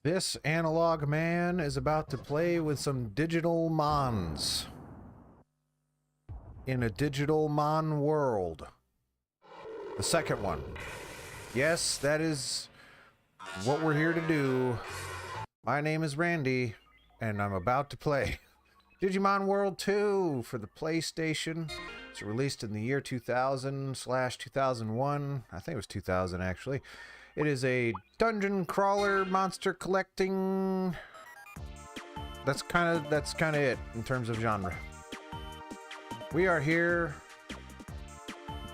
This analog man is about to play with some digital mons. In a digital mon world. The second one. Yes, that is what we're here to do. My name is Randy, and I'm about to play Digimon World 2 for the PlayStation. It's released in the year 2000/2001. I think it was 2000, actually. It is a dungeon crawler, monster collecting. That's kind of it in terms of genre. We are here.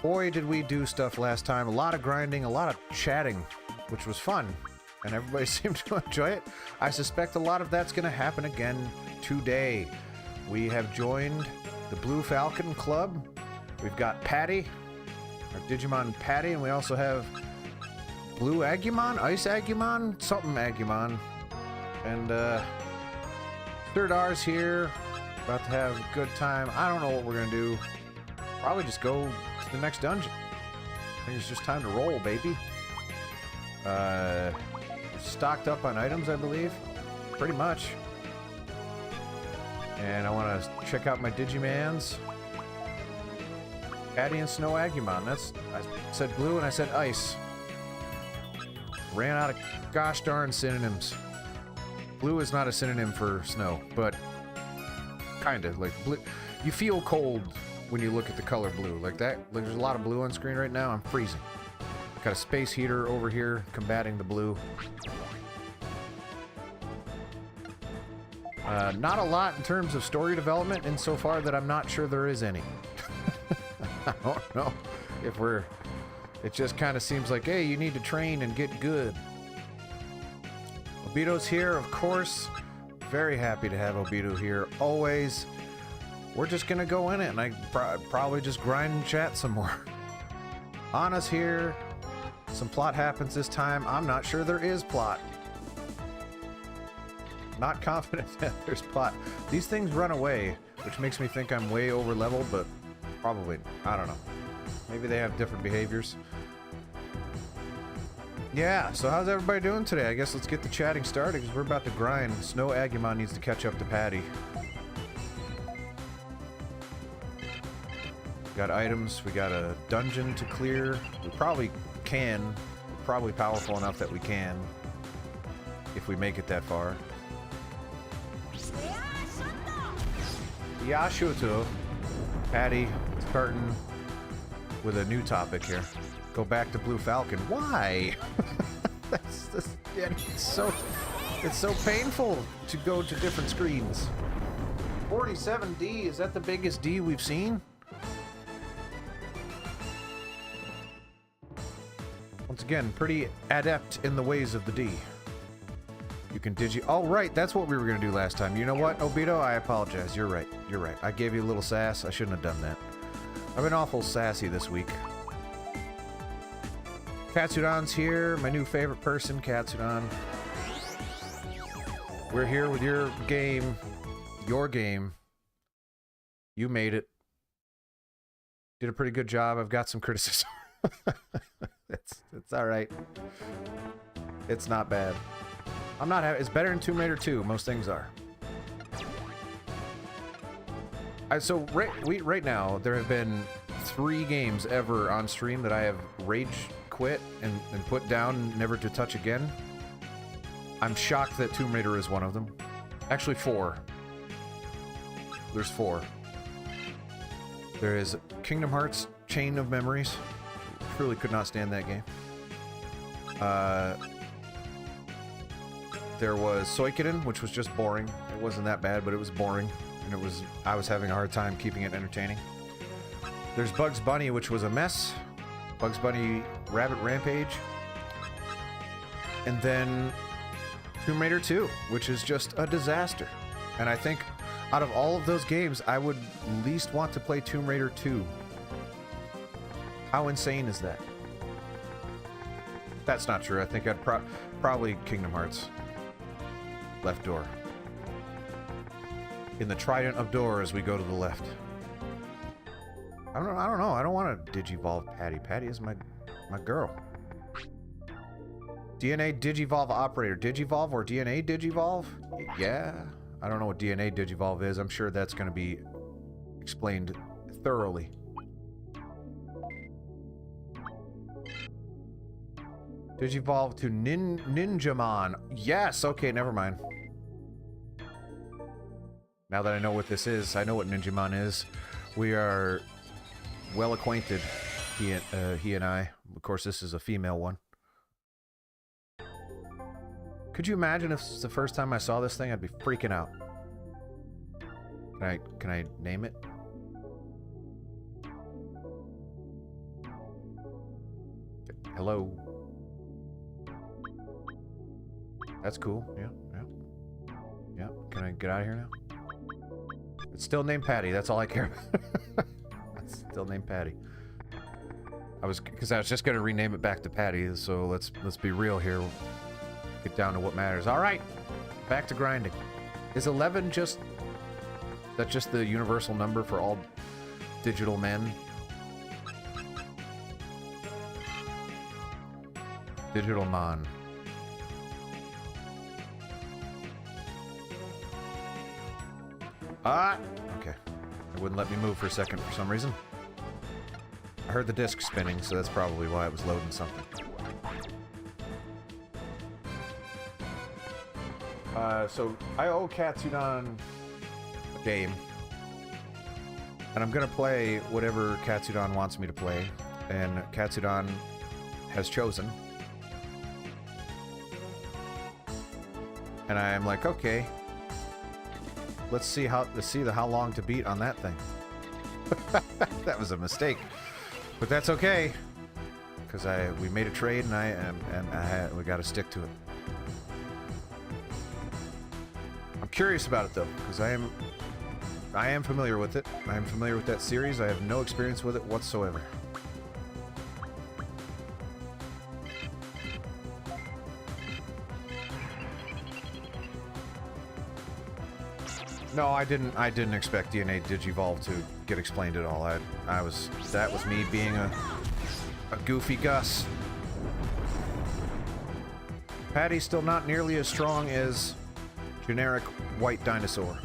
Boy, did we do stuff last time. A lot of grinding, a lot of chatting, which was fun, and everybody seemed to enjoy it. I suspect a lot of that's going to happen again today. We have joined the Blue Falcon Club. We've got Patty, our Digimon Patty, and we also have Blue Agumon, Ice Agumon, something Agumon, and Third R's here, about to have a good time. I don't know what we're gonna do. Probably just go to the next dungeon. I think it's just time to roll, baby. We're stocked up on items, I believe, pretty much. And I want to check out my Digimans. Patty and Snow Agumon. I said blue and I said ice. Ran out of gosh darn synonyms. Blue is not a synonym for snow, but kind of like blue. You feel cold when you look at the color blue like that. Like there's a lot of blue on screen right now. I'm freezing. Got a space heater over here combating the blue. Not a lot in terms of story development insofar that I'm not sure there is any. I don't know if we're... It just kind of seems like, hey, you need to train and get good. Obito's here, of course. Very happy to have Obito here, always. We're just gonna go in it, and I probably just grind and chat some more. Anna's here. Some plot happens this time. I'm not sure there is plot. Not confident that there's plot. These things run away, which makes me think I'm way over leveled, but probably, I don't know. Maybe they have different behaviors. Yeah, so how's everybody doing today? I guess let's get the chatting started because we're about to grind. Snow Agumon needs to catch up to Patty. Got items, we got a dungeon to clear. We probably can. We're probably powerful enough that we can. If we make it that far. Yashuto. Patty starting with a new topic here. Go back to Blue Falcon. Why? Yeah, it's so painful to go to different screens. 47D, is that the biggest D we've seen? Once again, pretty adept in the ways of the D. You can oh, right, that's what we were gonna do last time. You know what, Obito? I apologize. You're right. You're right. I gave you a little sass. I shouldn't have done that. I've been awful sassy this week. Katsudan's here, my new favorite person, Katsudan. We're here with your game. Your game. You made it. Did a pretty good job. I've got some criticism. It's alright. It's not bad. I'm not having... It's better than Tomb Raider 2. Most things are. So right now, there have been 3 games ever on stream that I have rage quit and put down, never to touch again. I'm shocked that Tomb Raider is one of them. Actually, 4. There's 4. There is Kingdom Hearts Chain of Memories. Truly could not stand that game. There was Suikoden, which was just boring. It wasn't that bad, but it was boring. And I was having a hard time keeping it entertaining. There's Bugs Bunny, which was a mess. Bugs Bunny Rabbit Rampage. And then Tomb Raider 2, which is just a disaster. And I think out of all of those games, I would least want to play Tomb Raider 2. How insane is that? That's not true. I think I'd probably Kingdom Hearts. Left door. In the trident of doors, we go to the left. I don't know. I don't want to digivolve Patty. Patty is my girl. DNA Digivolve operator. Digivolve or DNA Digivolve? Yeah. I don't know what DNA Digivolve is. I'm sure that's going to be explained thoroughly. Digivolve to Ninjamon. Yes! Okay, never mind. Now that I know what this is, I know what Ninjamon is. We are well acquainted, he and I. Of course, this is a female one. Could you imagine if it's the first time I saw this thing? I'd be freaking out. Can I name it? Hello. That's cool. Yeah, yeah. Yeah. Can I get out of here now? It's still named Patty. That's all I care about. It's still named Patty. Because I was just gonna rename it back to Patty. So let's be real here. Get down to what matters. All right, back to grinding. Is 11 just that's just the universal number for all digital men? Digital Mon. Ah! Okay. It wouldn't let me move for a second for some reason. I heard the disc spinning, so that's probably why it was loading something. So I owe Katsudon a game. And I'm gonna play whatever Katsudon wants me to play. And Katsudon has chosen. And I'm like, okay. Let's see how long to beat on that thing. That was a mistake, but that's okay, because we made a trade and we got to stick to it. I'm curious about it though, because I am familiar with it. I am familiar with that series. I have no experience with it whatsoever. No, I didn't expect DNA Digivolve to get explained at all. That was me being a goofy Gus. Patty's still not nearly as strong as generic white dinosaur.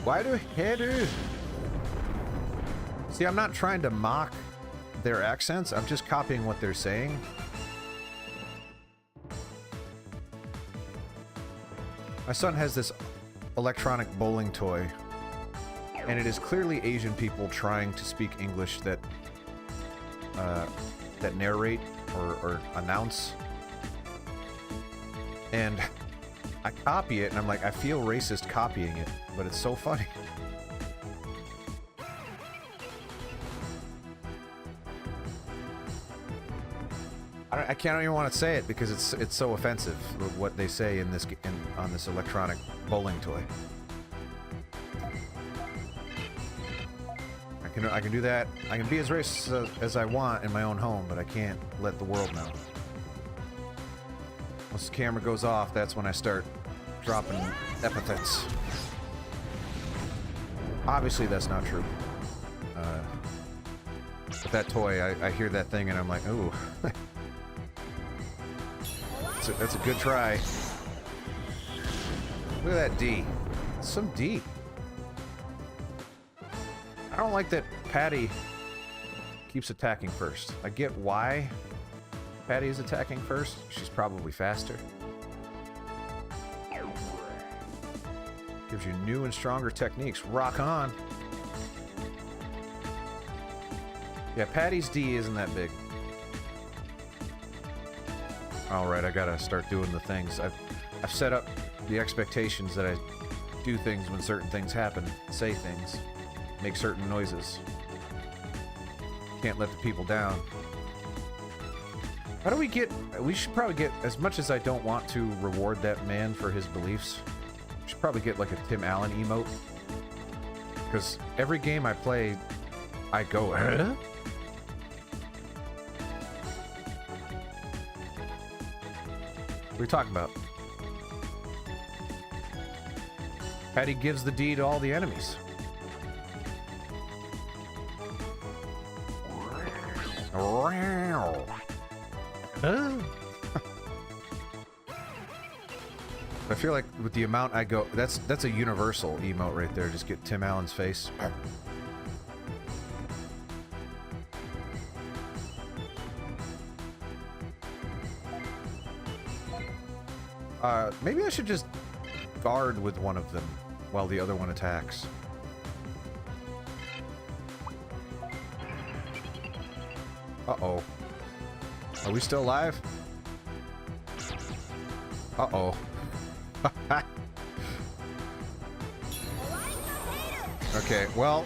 Why do header? See, I'm not trying to mock their accents. I'm just copying what they're saying. My son has this electronic bowling toy, and it is clearly Asian people trying to speak English that narrate or announce. And I copy it, and I'm like, I feel racist copying it, but it's so funny. I can't even want to say it because it's so offensive what they say on this electronic bowling toy. I can do that. I can be as racist as I want in my own home, but I can't let the world know. Once the camera goes off, that's when I start dropping epithets. Obviously, that's not true. But that toy, I hear that thing and I'm like, ooh. That's a good try. Look at that D. Some D. I don't like that Patty keeps attacking first. I get why Patty is attacking first. She's probably faster. Gives you new and stronger techniques. Rock on. Yeah, Patty's D isn't that big. Alright, I gotta start doing the things. I've set up the expectations that I do things when certain things happen, say things, make certain noises. Can't let the people down. How do we get... We should probably get... As much as I don't want to reward that man for his beliefs, we should probably get like a Tim Allen emote. Because every game I play, I go, huh? What are we talking about? Patty gives the D to all the enemies. I feel like with the amount I go, that's a universal emote right there. Just get Tim Allen's face. Maybe I should just guard with one of them while the other one attacks. Uh-oh. Are we still alive? Uh-oh. Okay, well,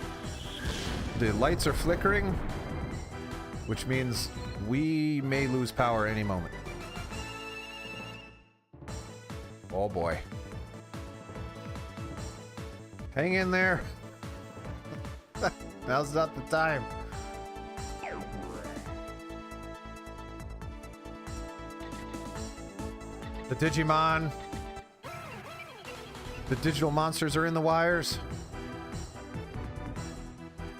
the lights are flickering, which means we may lose power any moment. Oh boy. Hang in there. Now's not the time. The Digimon. The digital monsters are in the wires.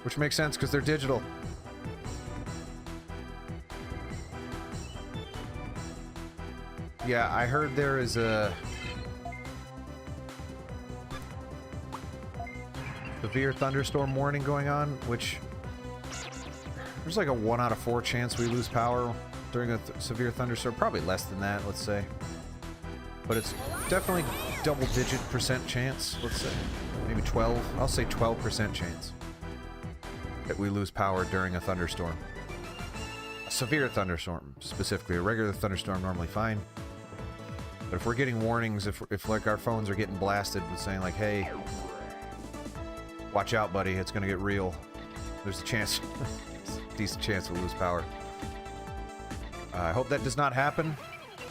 Which makes sense because they're digital. Yeah, I heard there is a severe thunderstorm warning going on, which there's like a 1 out of 4 chance we lose power during a severe thunderstorm. Probably less than that, let's say. But it's definitely double-digit % chance, let's say. Maybe 12. I'll say 12% chance that we lose power during a thunderstorm. A severe thunderstorm, specifically. A regular thunderstorm, normally fine. But if we're getting warnings, if like our phones are getting blasted with saying like, hey, watch out, buddy, it's gonna get real. There's a chance, decent chance we'll lose power. I hope that does not happen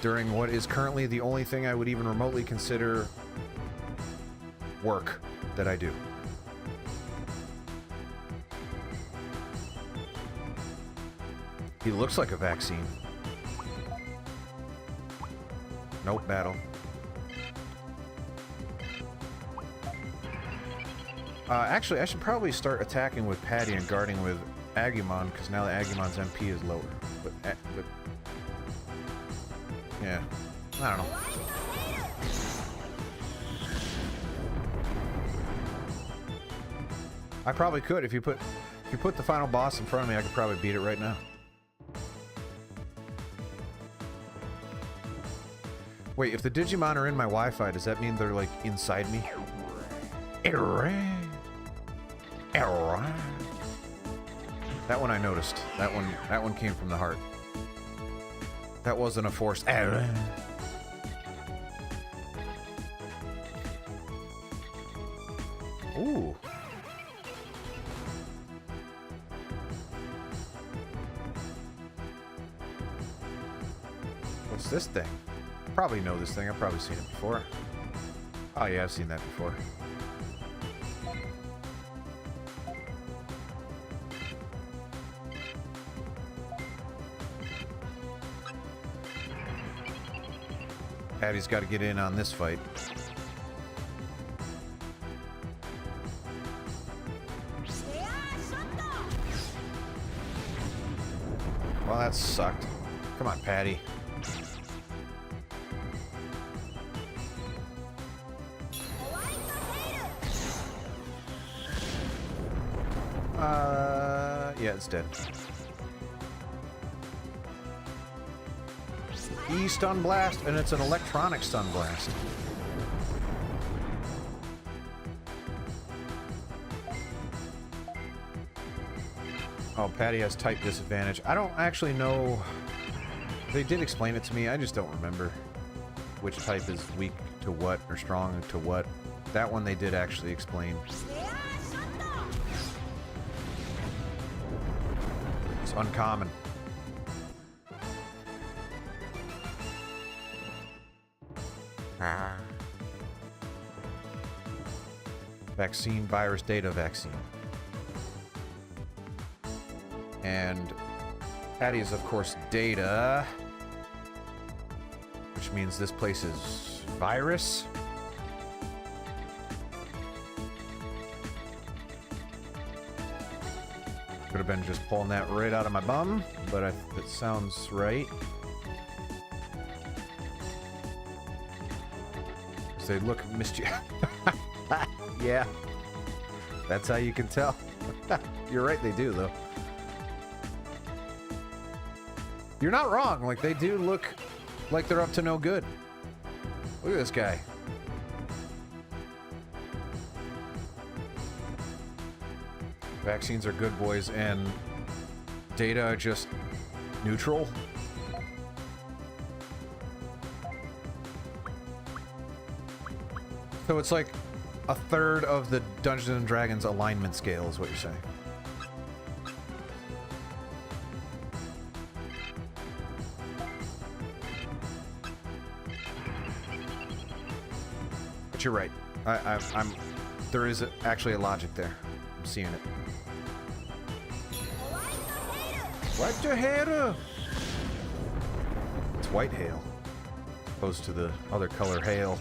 during what is currently the only thing I would even remotely consider work that I do. He looks like a vaccine. Nope, battle. Actually, I should probably start attacking with Patty and guarding with Agumon, because now the Agumon's MP is lower. But yeah, I don't know. I probably could if you put the final boss in front of me. I could probably beat it right now. Wait, if the Digimon are in my Wi-Fi, does that mean they're like inside me? That one I noticed. That one came from the heart. That wasn't a forced. Ooh. What's this thing? I probably know this thing. I've probably seen it before. Oh yeah, I've seen that before. Patty's got to get in on this fight. Well, that sucked. Come on, Patty. Yeah, it's dead. E-stun blast, and it's an electronic stun blast. Oh, Patty has type disadvantage. I don't actually know. They did explain it to me. I just don't remember which type is weak to what or strong to what. That one they did actually explain. It's uncommon. Vaccine, virus, data, vaccine. And Patty is, of course, data. Which means this place is virus. Could have been just pulling that right out of my bum, but it sounds right. Because they look mischievous. Yeah. That's how you can tell. You're right, they do, though. You're not wrong. Like, they do look like they're up to no good. Look at this guy. Vaccines are good, boys, and data are just neutral. So it's like a third of the Dungeons and Dragons alignment scale is what you're saying. But you're right. There is actually a logic there. I'm seeing it. Wipe your hair! It's white hail, opposed to the other color hail.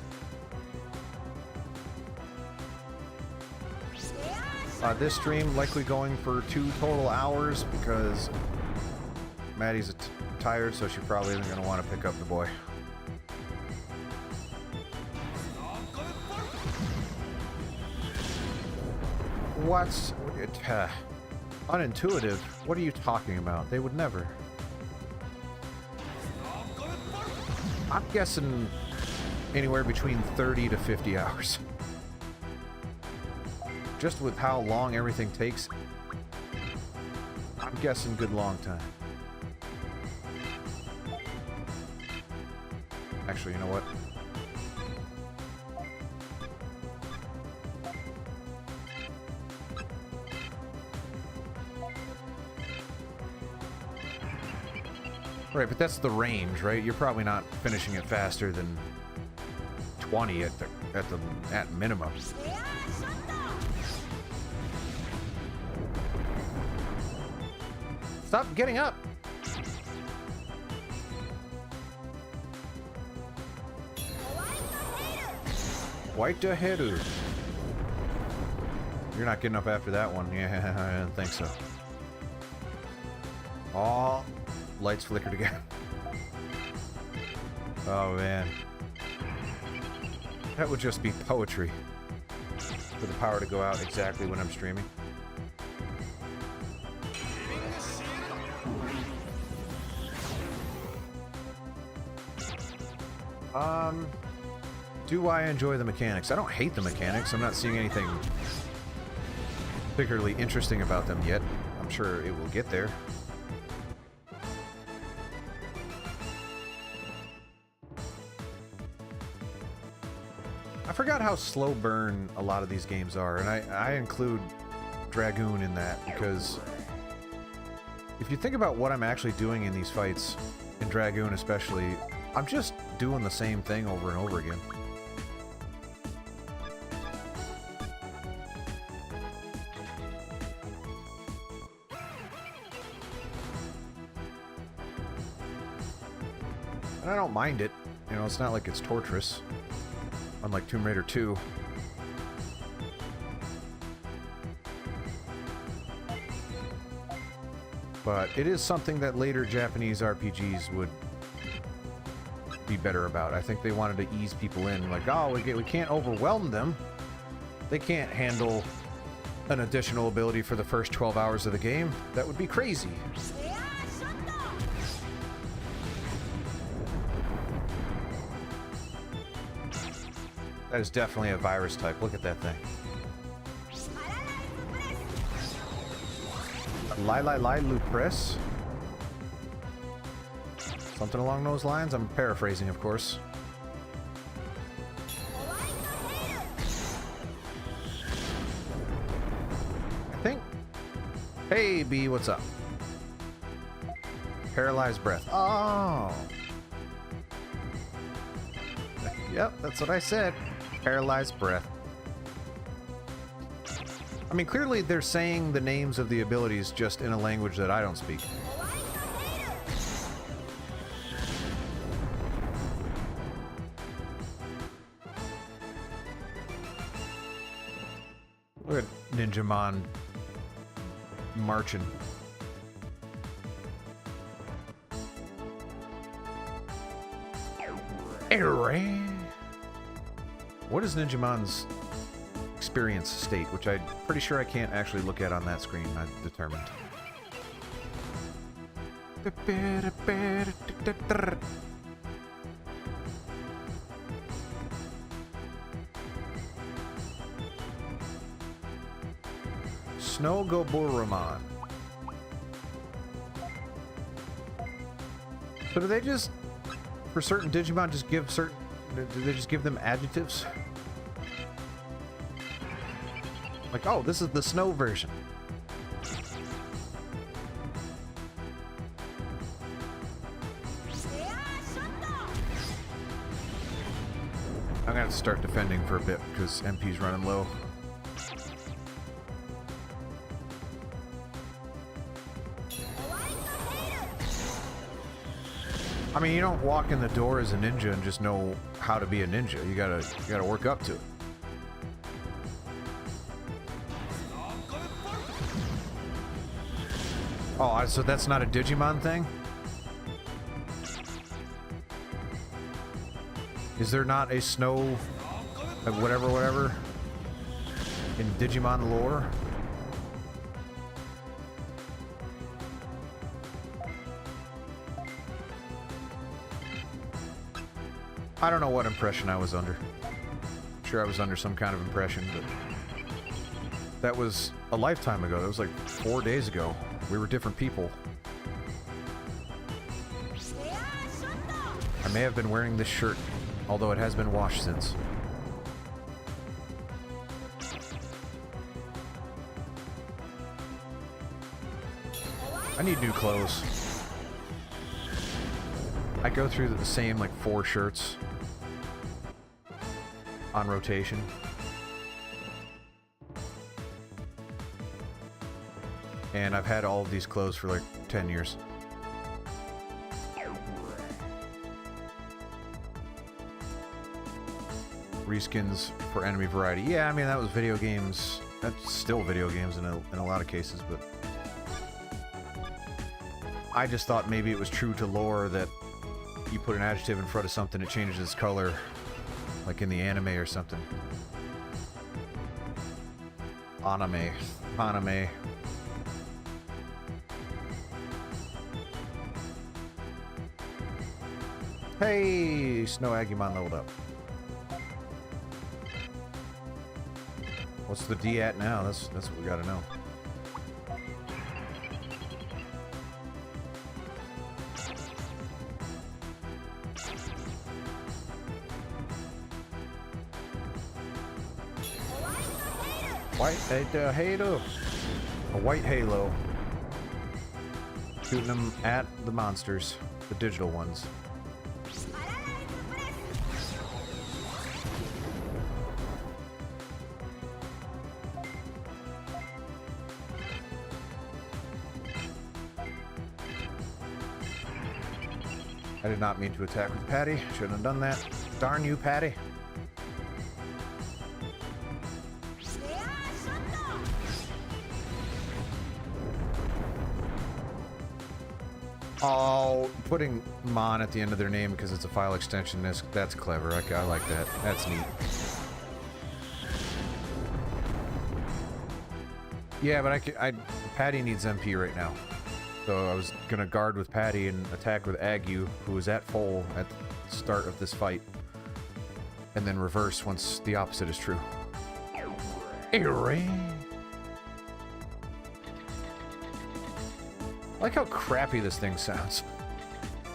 This stream likely going for 2 total hours because Maddie's tired, so she probably isn't going to want to pick up the boy. What's unintuitive? What are you talking about? They would never. I'm guessing anywhere between 30 to 50 hours. Just with how long everything takes, I'm guessing good long time. Actually, you know what? Right, but that's the range, right? You're probably not finishing it faster than 20 at minimum. Stop getting up. White the header. You're not getting up after that one. Yeah, I don't think so. Oh, lights flickered again. Oh man. That would just be poetry. For the power to go out exactly when I'm streaming. Do I enjoy the mechanics? I don't hate the mechanics. I'm not seeing anything particularly interesting about them yet. I'm sure it will get there. I forgot how slow burn a lot of these games are, and I include Dragoon in that because if you think about what I'm actually doing in these fights, in Dragoon especially, I'm just doing the same thing over and over again. And I don't mind it. You know, it's not like it's torturous. Unlike Tomb Raider 2. But it is something that later Japanese RPGs would be better about. I think they wanted to ease people in. Like, oh, we can't overwhelm them. They can't handle an additional ability for the first 12 hours of the game. That would be crazy. That is definitely a virus type. Look at that thing. Lai Lupress. Something along those lines. I'm paraphrasing, of course. I think. Hey, B, what's up? Paralyzed breath. Oh. Yep, that's what I said. Paralyzed breath. I mean, clearly they're saying the names of the abilities just in a language that I don't speak. Look at Ninjamon marching. What is Ninjamon's experience state, which I'm pretty sure I can't actually look at on that screen, I've determined. Snow Goburumon. So do they just, for certain Digimon, just give certain, do they just give them adjectives? Like, oh, this is the snow version. I'm gonna have to start defending for a bit because MP's running low. I mean, you don't walk in the door as a ninja and just know how to be a ninja. You gotta work up to it. Oh, so that's not a Digimon thing? Is there not a snow, whatever, in Digimon lore? I don't know what impression I was under. I'm sure I was under some kind of impression, but that was a lifetime ago. That was like 4 days ago. We were different people. I may have been wearing this shirt, although it has been washed since. I need new clothes. I go through the same like 4 shirts on rotation. And I've had all of these clothes for like 10 years. Reskins for enemy variety. Yeah, I mean, that was video games. That's still video games in a lot of cases, but I just thought maybe it was true to lore that you put an adjective in front of something, it changes its color, like in the anime or something. Anime. Hey, Snow Agumon leveled up. What's the D at now? That's what we gotta know. Halo. A white halo. Shooting them at the monsters, the digital ones. I did not mean to attack with Patty. Shouldn't have done that. Darn you, Patty. Oh, putting Mon at the end of their name because it's a file extension, that's clever. I like that. That's neat. Yeah, but Patty needs MP right now. So I was gonna guard with Patty and attack with Agu, who was at full at the start of this fight. And then reverse once the opposite is true. I like how crappy this thing sounds.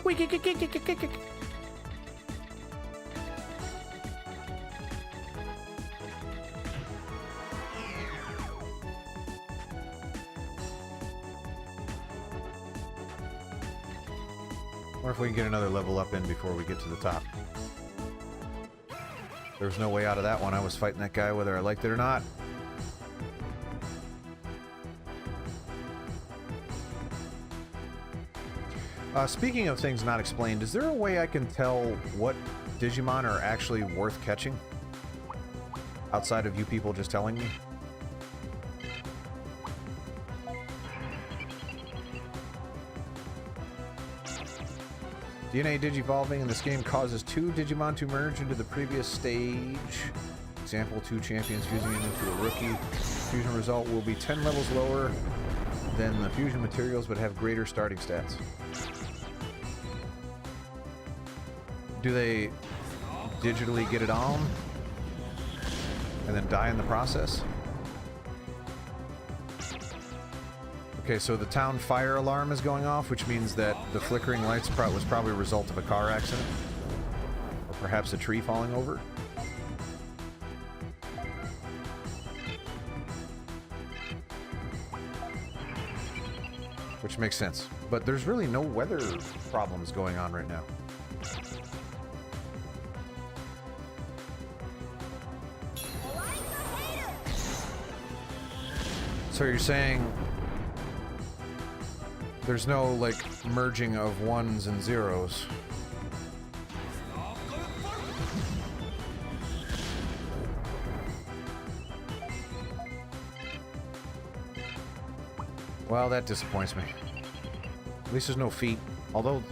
Or if we can get another level up in before we get to the top. There's no way out of that one. I was fighting that guy whether I liked it or not. Speaking of things not explained, is there a way I can tell what Digimon are actually worth catching? Outside of you people just telling me? DNA digivolving in this game causes two Digimon to merge into the previous stage. Example, two champions fusing into a rookie. Fusion result will be 10 levels lower than the fusion materials, but have greater starting stats. Do they digitally get it on and then die in the process? Okay, so the town fire alarm is going off, which means that the flickering lights was probably a result of a car accident. Or perhaps a tree falling over. Which makes sense. But there's really no weather problems going on right now. So you're saying there's no, like, merging of ones and zeros? Well, that disappoints me. At least there's no feet. Although,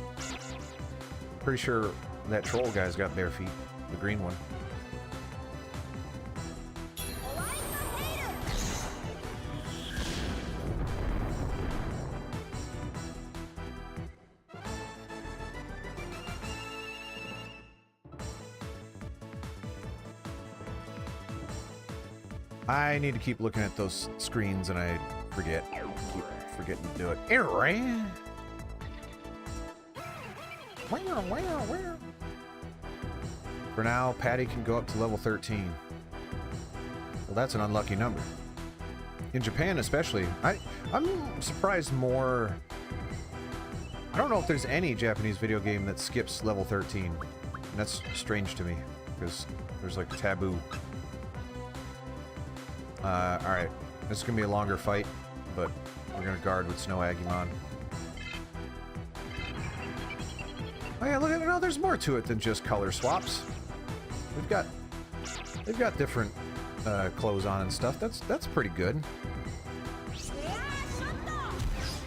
pretty sure that troll guy's got bare feet. The green one. I need to keep looking at those screens and I forget. Keep forgetting to do it. For now, Patty can go up to level 13. Well, that's an unlucky number. In Japan especially, I'm surprised more... I don't know if there's any Japanese video game that skips level 13. And that's strange to me, because there's like taboo. Alright. This is gonna be a longer fight, but we're gonna guard with Snow Agumon. Oh yeah, look at it. No, there's more to it than just color swaps. They've got different clothes on and stuff. That's pretty good.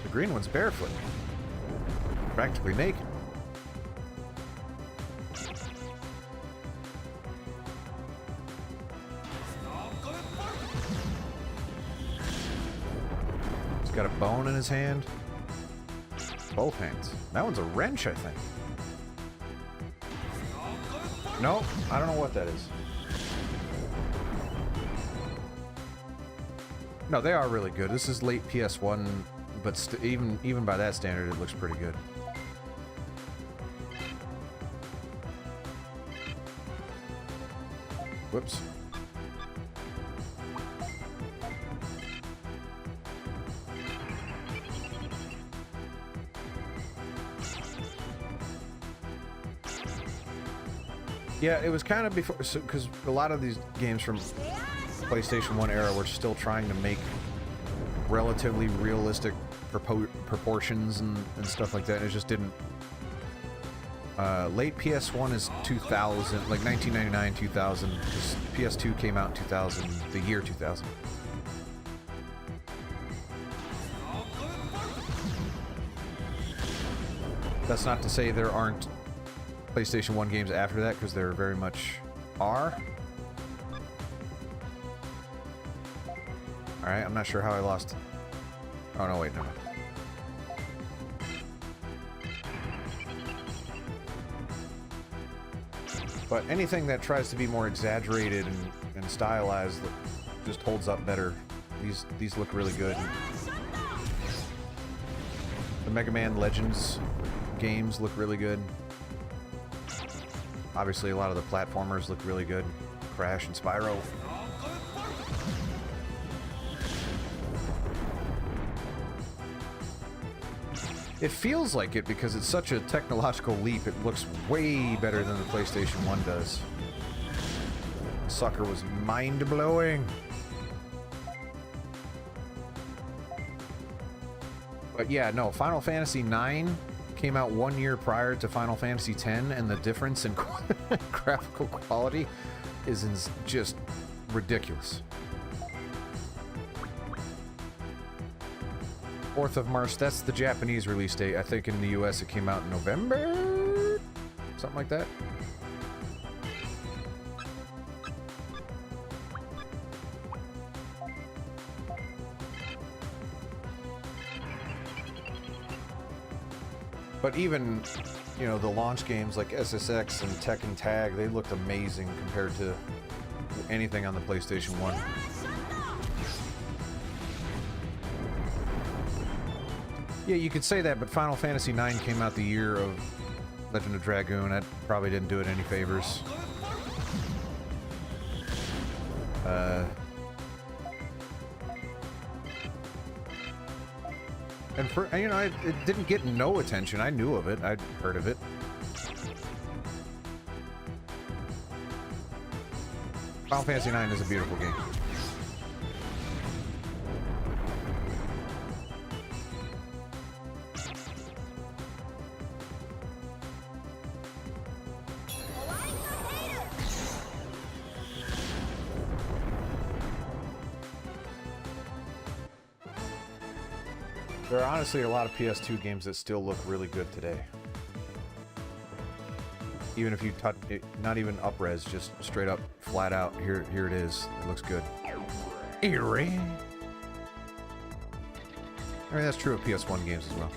The green one's barefoot. Practically naked. He's got a bone in his hand. Both hands. That one's a wrench, I think. No, I don't know what that is. No, they are really good. This is late PS1, but even by that standard, it looks pretty good. Whoops. Yeah, it was kind of before, because a lot of these games from PlayStation 1 era were still trying to make relatively realistic proportions and stuff like that, and it just didn't. Late PS1 is 2000, like 1999, 2000. PS2 came out in 2000, the year 2000. That's not to say there aren't PlayStation 1 games after that, because there very much are. Alright, I'm not sure how I lost. Oh no, wait, no. But anything that tries to be more exaggerated and stylized just holds up better. These look really good. The Mega Man Legends games look really good. Obviously, a lot of the platformers look really good. Crash and Spyro. It feels like it because it's such a technological leap. It looks way better than the PlayStation 1 does. Sucker was mind-blowing. But yeah, no, Final Fantasy IX came out 1 year prior to Final Fantasy X, and the difference in graphical quality is just ridiculous. 4th of March, that's the Japanese release date. I think in the US it came out in November? Something like that. But even, you know, the launch games like SSX and Tekken Tag, they looked amazing compared to anything on the PlayStation 1. Yeah, you could say that, but Final Fantasy IX came out the year of Legend of Dragoon. That probably didn't do it any favors. And for, you know, it didn't get no attention. I knew of it. I'd heard of it. Final Fantasy IX is a beautiful game. There are honestly a lot of PS2 games that still look really good today. Even if you touch it, not even up-res, just straight up, flat out, here it is. It looks good. Eerie. I mean, that's true of PS1 games as well.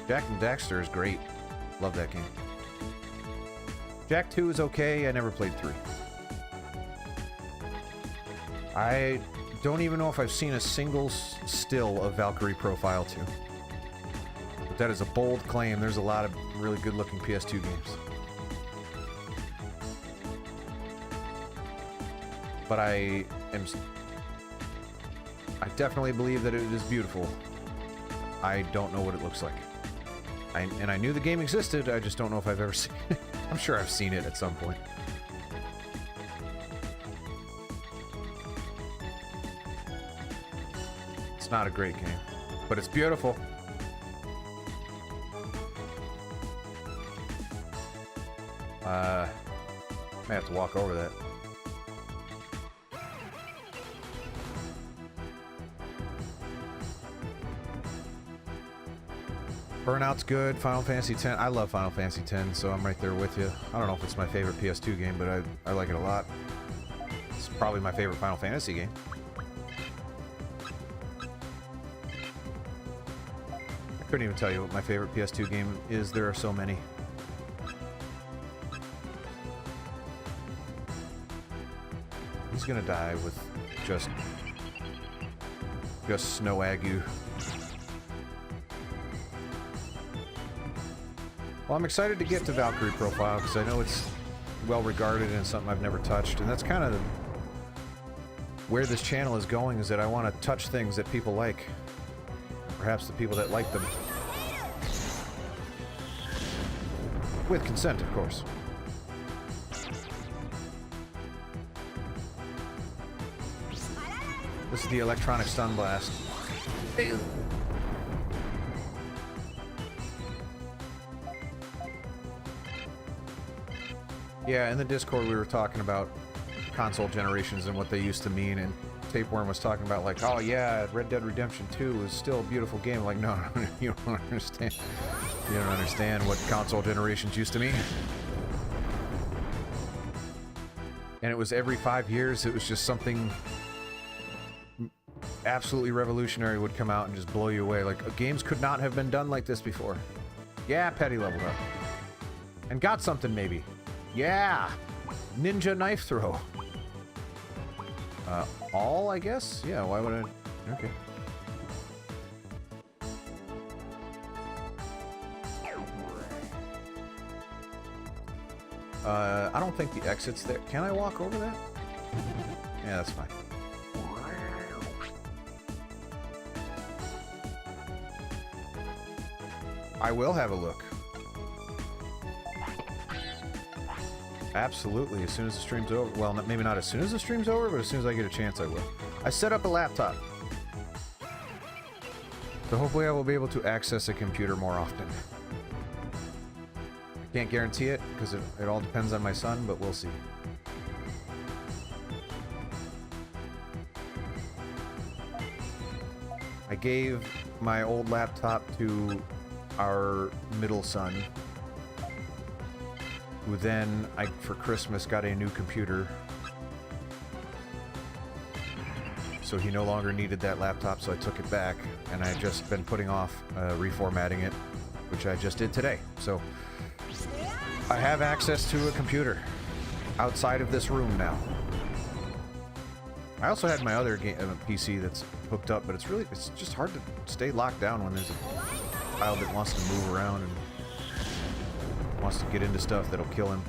Jak and Daxter is great. Love that game. Jak 2 is okay. I never played 3. I don't even know if I've seen a single still of Valkyrie Profile 2. But that is a bold claim. There's a lot of really good-looking PS2 games. But I definitely believe that it is beautiful. I don't know what it looks like. And I knew the game existed, I just don't know if I've ever seen it. I'm sure I've seen it at some point. It's not a great game, but it's beautiful. I may have to walk over that. Burnout's good. Final Fantasy X. I love Final Fantasy X, so I'm right there with you. I don't know if it's my favorite PS2 game, but I like it a lot. It's probably my favorite Final Fantasy game. I couldn't even tell you what my favorite PS2 game is. There are so many. He's gonna die with just snow ague. Well, I'm excited to get to Valkyrie Profile because I know it's well regarded and something I've never touched, and that's kind of where this channel is going, is that I want to touch things that people like, and perhaps the people that like them. With consent, of course. This is the electronic stun blast. Yeah, in the Discord we were talking about console generations and what they used to mean, and Tapeworm was talking about like, oh yeah, Red Dead Redemption 2 is still a beautiful game. I'm like, no, you don't understand. You don't understand what console generations used to mean. And it was every 5 years, it was just something absolutely revolutionary would come out and just blow you away. Like, games could not have been done like this before. Yeah, Petty leveled up. And got something, maybe. Yeah! Ninja knife throw. All, I guess? Yeah, why would I... Okay. I don't think the exit's there. Can I walk over that? Yeah, that's fine. I will have a look. Absolutely, as soon as the stream's over. Well, maybe not as soon as the stream's over, but as soon as I get a chance, I will. I set up a laptop. So hopefully I will be able to access a computer more often. I can't guarantee it, because it all depends on my son, but we'll see. I gave my old laptop to our middle son. who then, for Christmas, got a new computer. So he no longer needed that laptop, so I took it back, and I had just been putting off reformatting it, which I just did today. So I have access to a computer outside of this room now. I also had my other PC that's hooked up, but it's just hard to stay locked down when there's a child that wants to move around and wants to get into stuff that'll kill him.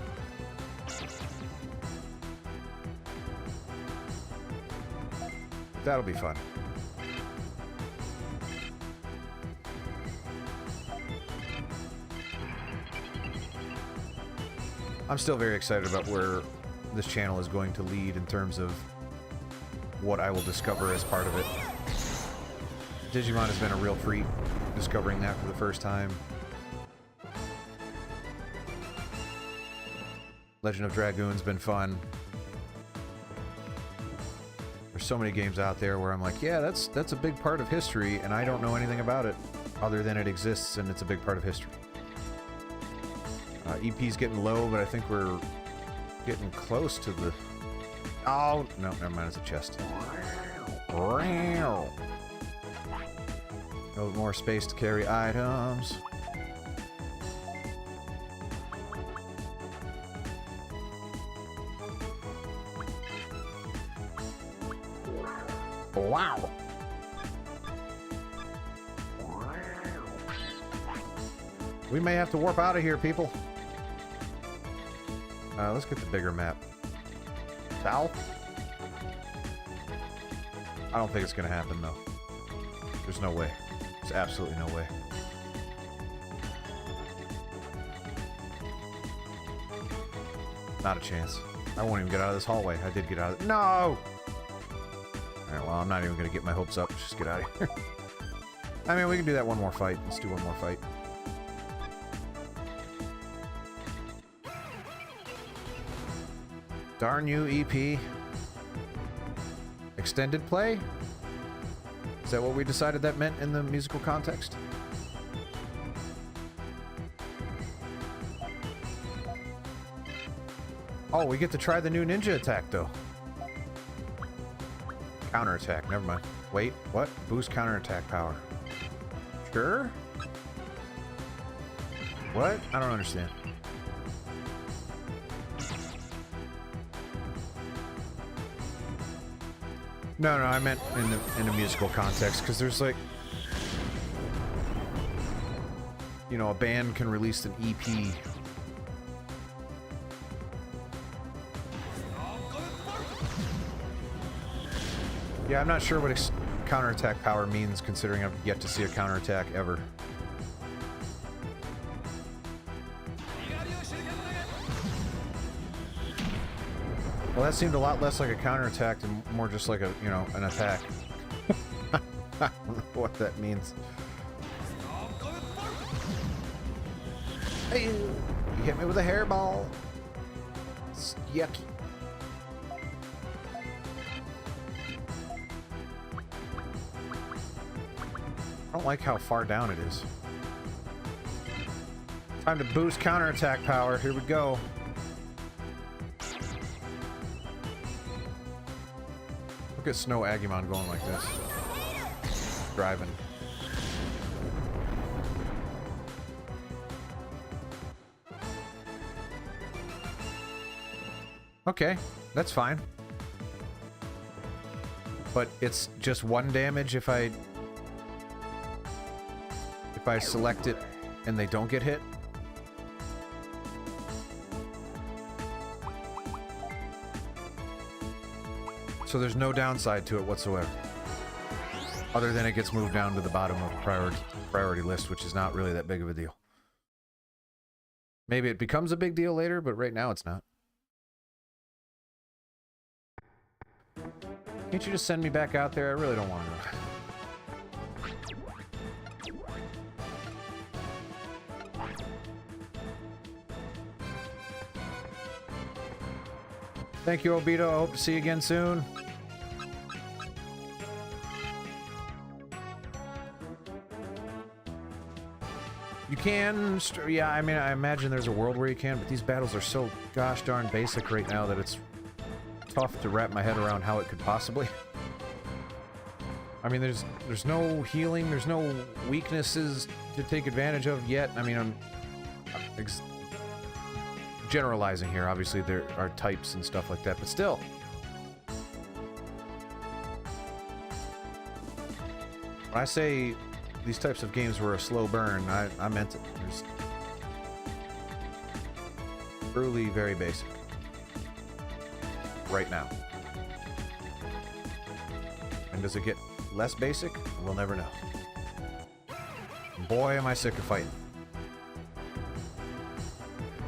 That'll be fun. I'm still very excited about where this channel is going to lead in terms of what I will discover as part of it. Digimon has been a real treat, discovering that for the first time. Legend of Dragoon's been fun. There's so many games out there where I'm like, yeah, that's a big part of history, and I don't know anything about it other than it exists and it's a big part of history. EP's getting low, but I think we're getting close to the... Oh, no, never mind, it's a chest. No more space to carry items. Wow. We may have to warp out of here, people. Let's get the bigger map. South? I don't think it's gonna happen, though. There's no way. There's absolutely no way. Not a chance. I won't even get out of this hallway. I did get out of it. No! Alright, well, I'm not even gonna get my hopes up. Just get out of here. I mean, we can do that one more fight. Let's do one more fight. Darn you, EP. Extended play? Is that what we decided that meant in the musical context? Oh, we get to try the new ninja attack, though. Counterattack, never mind. Wait, what? Boost counterattack power. Sure? What? I don't understand. No, I meant in the musical context, because there's like, you know, a band can release an EP. Yeah, I'm not sure what counterattack power means, considering I've yet to see a counterattack ever. Well, that seemed a lot less like a counterattack and more just like a, you know, an attack. I don't know what that means. Hey, you hit me with a hairball. It's yucky. I don't like how far down it is. Time to boost counterattack power. Here we go. Look at Snow Agumon going like this. Driving. Okay, that's fine. But it's just one damage if I select it and they don't get hit. So there's no downside to it whatsoever. Other than it gets moved down to the bottom of the priority list, which is not really that big of a deal. Maybe it becomes a big deal later, but right now it's not. Can't you just send me back out there? I really don't want to know. Thank you, Obito. I hope to see you again soon. You can, yeah, I mean, I imagine there's a world where you can, but these battles are so gosh darn basic right now that it's tough to wrap my head around how it could possibly. I mean, there's no healing, there's no weaknesses to take advantage of yet. I mean, I'm generalizing here. Obviously, there are types and stuff like that, but still. When I say these types of games were a slow burn, I meant it. There's truly very basic. Right now. And does it get less basic? We'll never know. Boy, am I sick of fighting.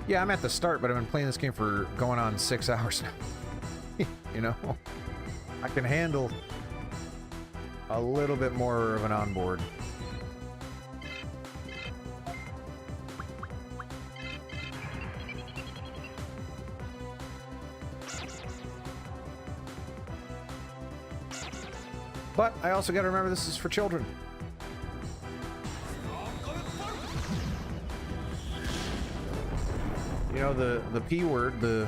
Yeah, I'm at the start, but I've been playing this game for going on 6 hours now. You know? I can handle a little bit more of an onboard. But I also got to remember this is for children. You know, the P word, the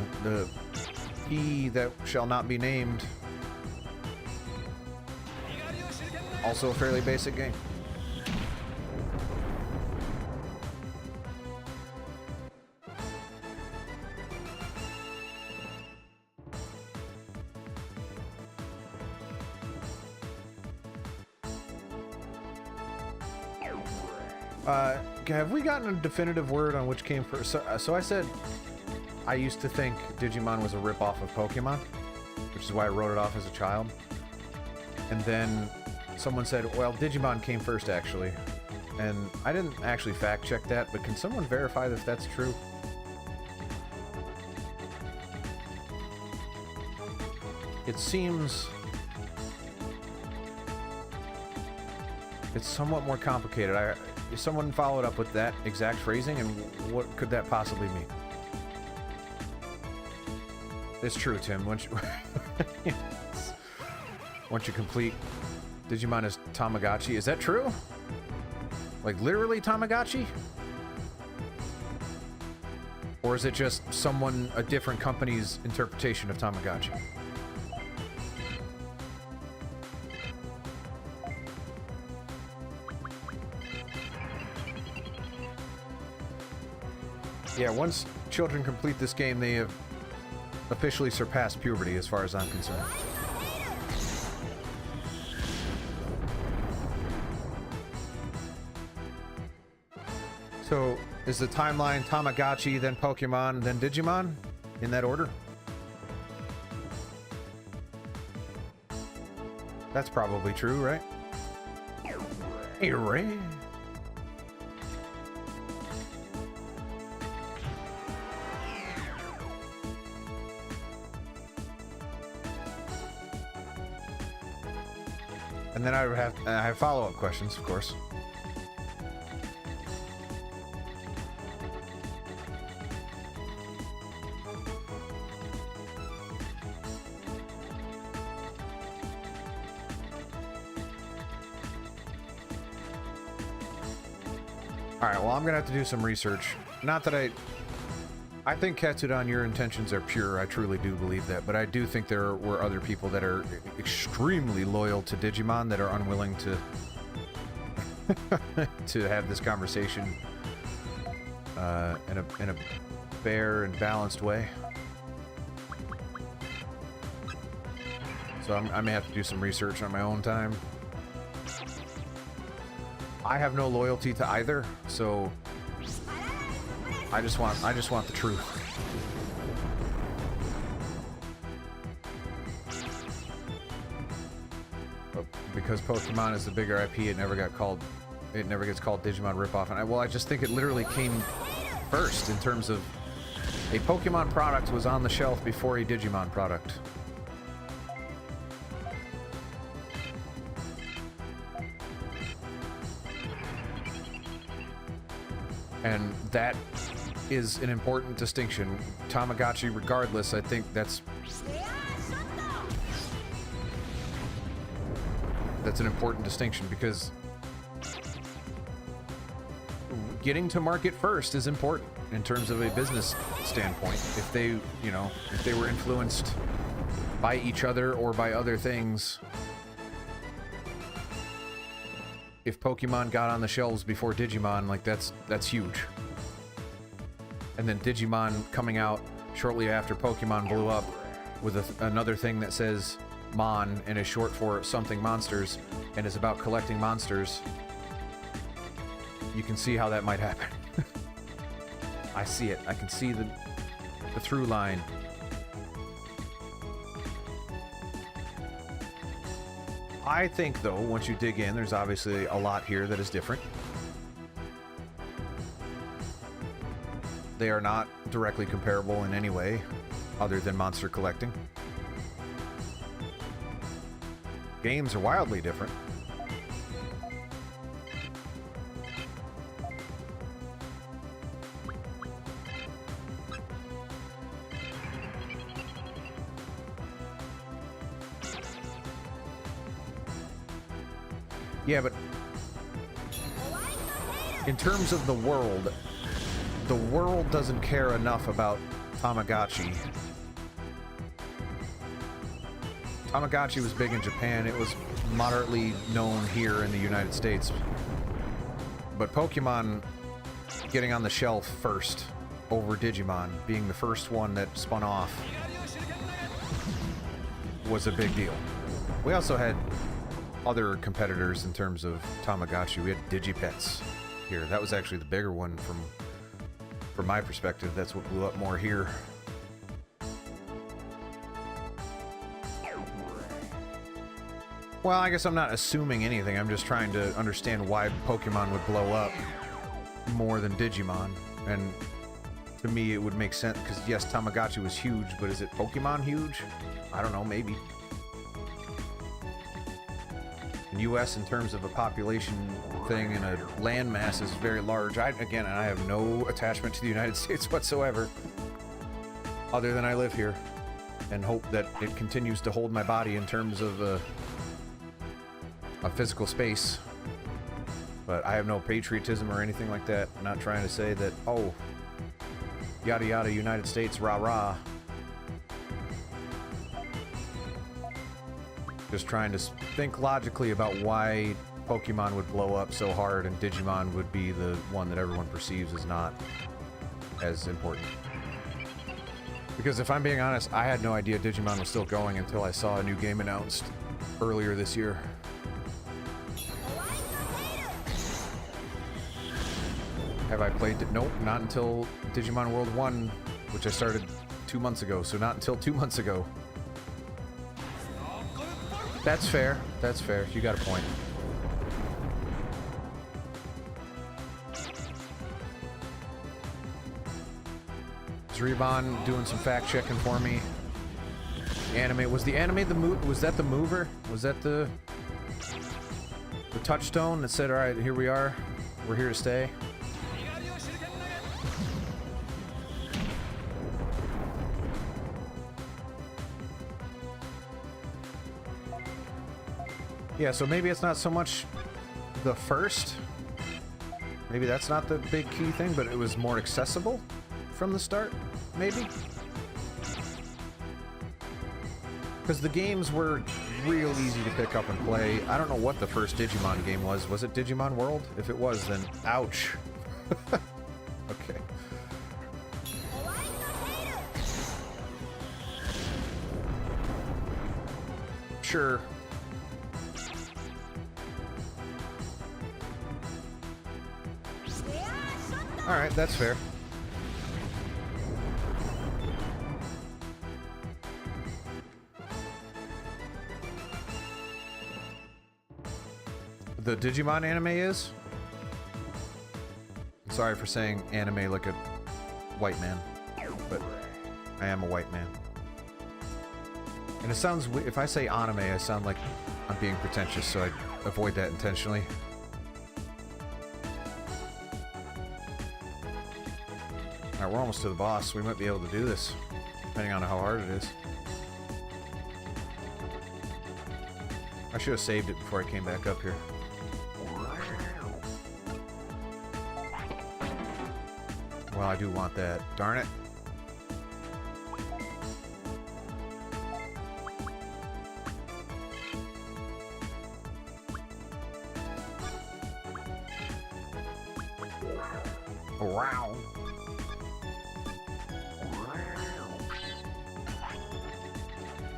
P that shall not be named. Also a fairly basic game. Have we gotten a definitive word on which came first? So I said I used to think Digimon was a ripoff of Pokemon, which is why I wrote it off as a child. And then someone said, well, Digimon came first, actually. And I didn't actually fact check that, but can someone verify if that's true? It seems it's somewhat more complicated. If someone followed up with that exact phrasing, and what could that possibly mean? It's true, Tim. Once you complete Digimon as Tamagotchi, is that true? Like literally Tamagotchi? Or is it just a different company's interpretation of Tamagotchi? Yeah, once children complete this game, they have officially surpassed puberty as far as I'm concerned. So, is the timeline Tamagotchi, then Pokemon, then Digimon? In that order? That's probably true, right? Hooray! And then I have follow-up questions, of course. Alright, well, I'm gonna have to do some research. Not that I think, Katsudan, your intentions are pure. I truly do believe that. But I do think there were other people that are extremely loyal to Digimon that are unwilling to to have this conversation in a fair and balanced way. So I may have to do some research on my own time. I have no loyalty to either, so I just want the truth. But because Pokemon is the bigger IP, it never gets called Digimon ripoff. And I just think it literally came first in terms of a Pokemon product was on the shelf before a Digimon product. And that is an important distinction. Tamagotchi, regardless, I think that's an important distinction because getting to market first is important in terms of a business standpoint. If they, you know, if they were influenced by each other or by other things, if Pokemon got on the shelves before Digimon, like that's huge. And then Digimon coming out shortly after Pokemon blew up with another thing that says Mon and is short for something monsters and is about collecting monsters. You can see how that might happen. I see it. I can see the through line. I think, though, once you dig in, there's obviously a lot here that is different. They are not directly comparable in any way other than monster collecting. Games are wildly different. Yeah, but in terms of the world doesn't care enough about Tamagotchi. Tamagotchi was big in Japan. It was moderately known here in the United States. But Pokemon getting on the shelf first over Digimon, being the first one that spun off, was a big deal. We also had other competitors in terms of Tamagotchi. We had Digipets here. That was actually the bigger one from my perspective. That's what blew up more here. Well, I guess I'm not assuming anything. I'm just trying to understand why Pokemon would blow up more than Digimon. And to me, it would make sense, because yes, Tamagotchi was huge, but is it Pokemon huge? I don't know, maybe. U.S. in terms of a population thing and a landmass is very large. I have no attachment to the United States whatsoever, other than I live here and hope that it continues to hold my body in terms of a physical space. But I have no patriotism or anything like that. I'm not trying to say that, oh, yada yada, United States, rah rah. Just trying to think logically about why Pokemon would blow up so hard and Digimon would be the one that everyone perceives as not as important. Because if I'm being honest, I had no idea Digimon was still going until I saw a new game announced earlier this year. Have I played it? Nope, not until Digimon World 1, which I started 2 months ago, so not until 2 months ago. That's fair. That's fair. You got a point. Zrebon doing some fact checking for me. Anime, was the anime the move? Was that the mover? Was that the touchstone that said, "All right, here we are. We're here to stay"? Yeah, so maybe it's not so much the first. Maybe that's not the big key thing, but it was more accessible from the start, maybe? Because the games were real easy to pick up and play. I don't know what the first Digimon game was. Was it Digimon World? If it was, then ouch. Okay. Sure. Alright, that's fair. The Digimon anime is? I'm sorry for saying anime like a white man, but I am a white man. And it sounds, if I say anime, I sound like I'm being pretentious, so I avoid that intentionally. Alright, we're almost to the boss. We might be able to do this, depending on how hard it is. I should have saved it before I came back up here. I do want that. Darn it. Wow.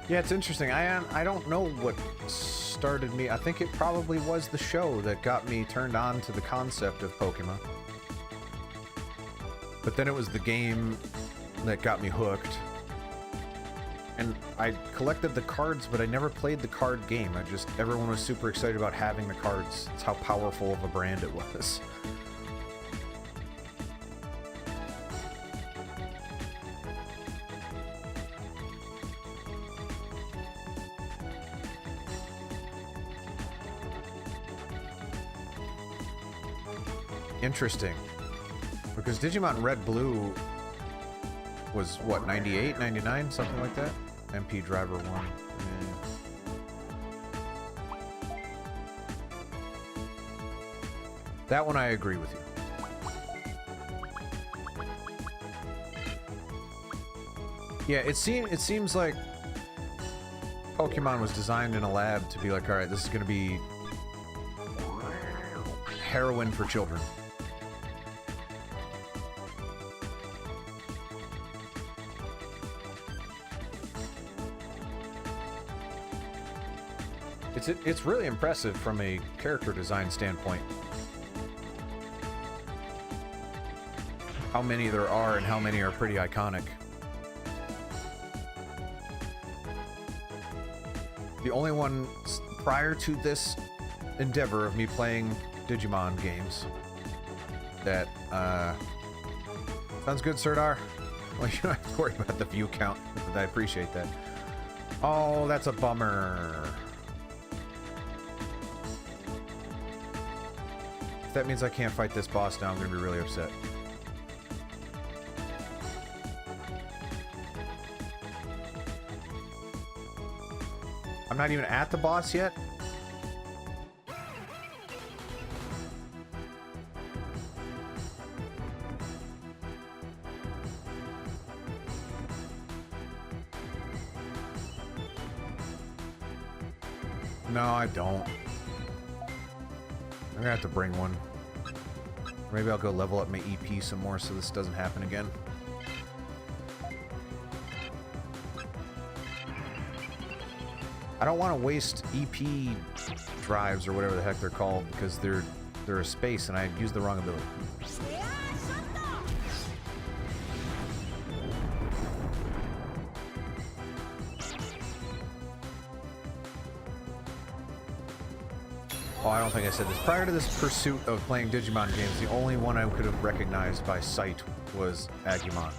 Yeah, it's interesting. I don't know what started me. I think it probably was the show that got me turned on to the concept of Pokemon. But then it was the game that got me hooked. And I collected the cards, but I never played the card game. Everyone was super excited about having the cards. It's how powerful of a brand it was. Interesting. Because Digimon Red Blue was, what, 98, 99? Something like that? MP Driver 1. That one I agree with you. Yeah, it seems like Pokemon was designed in a lab to be like, alright, this is going to be heroin for children. It's really impressive from a character design standpoint. How many there are and how many are pretty iconic. The only one prior to this endeavor of me playing Digimon games that, sounds good, Sirdar? Well, you don't have to worry about the view count, but I appreciate that. Oh, that's a bummer. If that means I can't fight this boss now, I'm gonna be really upset. I'm not even at the boss yet? No, I don't. I'm gonna have to bring one. Or maybe I'll go level up my EP some more so this doesn't happen again. I don't want to waste EP drives or whatever the heck they're called because they're a space and I used the wrong ability. Oh, I don't think I said this. Prior to this pursuit of playing Digimon games, the only one I could have recognized by sight was Agumon.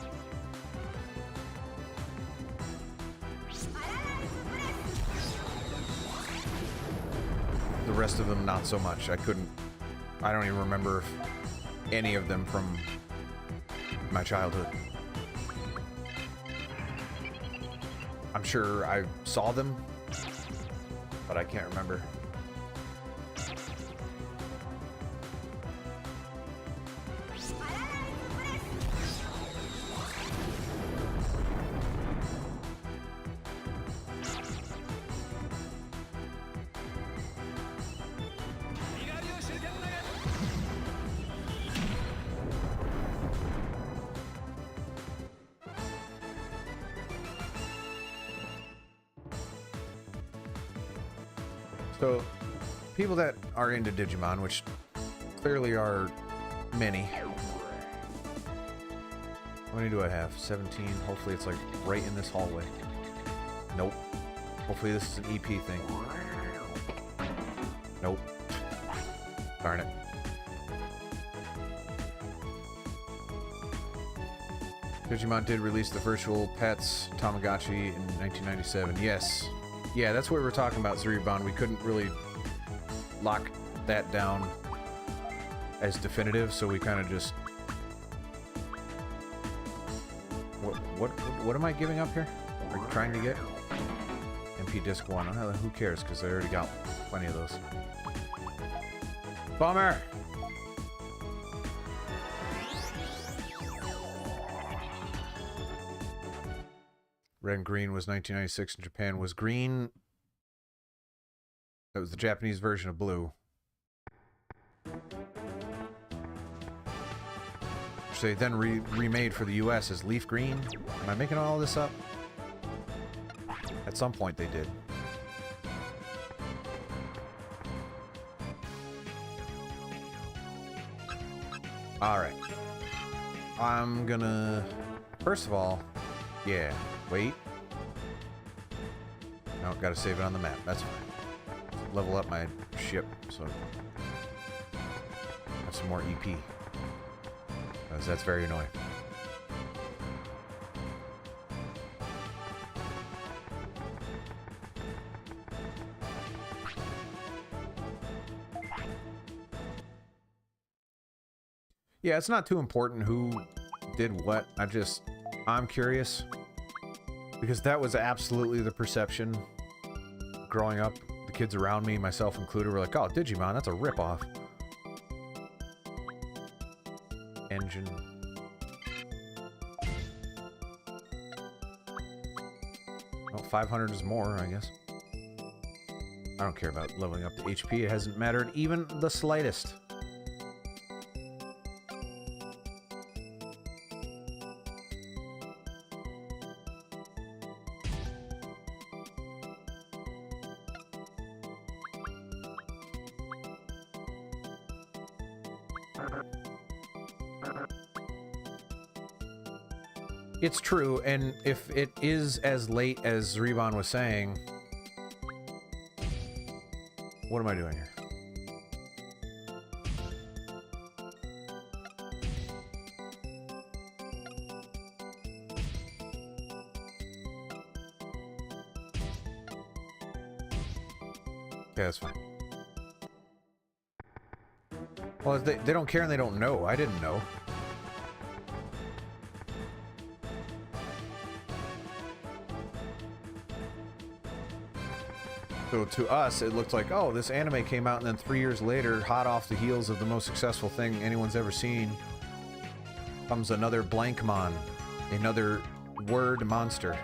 The rest of them, not so much. I don't even remember any of them from my childhood. I'm sure I saw them, but I can't remember. So, people that are into Digimon, which clearly are many. How many do I have? 17. Hopefully it's like right in this hallway. Nope. Hopefully this is an EP thing. Nope. Darn it. Digimon did release the Virtual Pets Tamagotchi in 1997. Yes. Yeah, that's what we were talking about, Zuribon. We couldn't really lock that down as definitive, so we kind of just... What am I giving up here? Are you trying to get? MP Disc 1. Who cares, because I already got plenty of those. Bummer! Red and green was 1996 in Japan. Was green... That was the Japanese version of blue. Which they then remade for the US as leaf green. Am I making all this up? At some point they did. Alright. I'm gonna... First of all... Yeah. Wait. No, gotta save it on the map. That's fine. Level up my ship, so... have some more EP. Because that's very annoying. Yeah, it's not too important who did what. I'm curious. Because that was absolutely the perception growing up. The kids around me, myself included, were like, oh, Digimon, that's a ripoff. Engine. Well, 500 is more, I guess. I don't care about leveling up the HP. It hasn't mattered even the slightest. It's true, and if it is as late as Reban was saying... What am I doing here? Okay, that's fine. Well, they don't care and they don't know. I didn't know. So to us, it looked like, oh, this anime came out, and then 3 years later, hot off the heels of the most successful thing anyone's ever seen, comes another Blankmon, another word monster.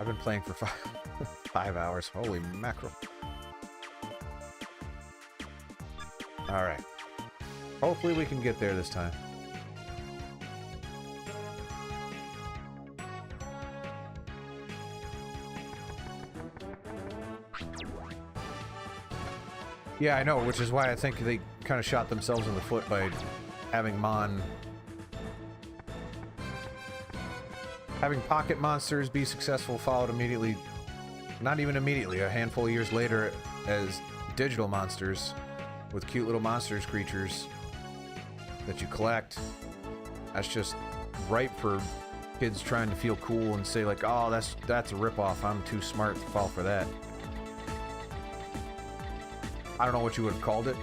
I've been playing for 5 hours. Holy mackerel. Alright. Hopefully we can get there this time. Yeah, I know, which is why I think they kind of shot themselves in the foot by having having pocket monsters be successful, followed immediately, not even immediately, a handful of years later as digital monsters with cute little monsters creatures that you collect. That's just ripe for kids trying to feel cool and say like, oh, that's a ripoff. I'm too smart to fall for that. I don't know what you would have called it,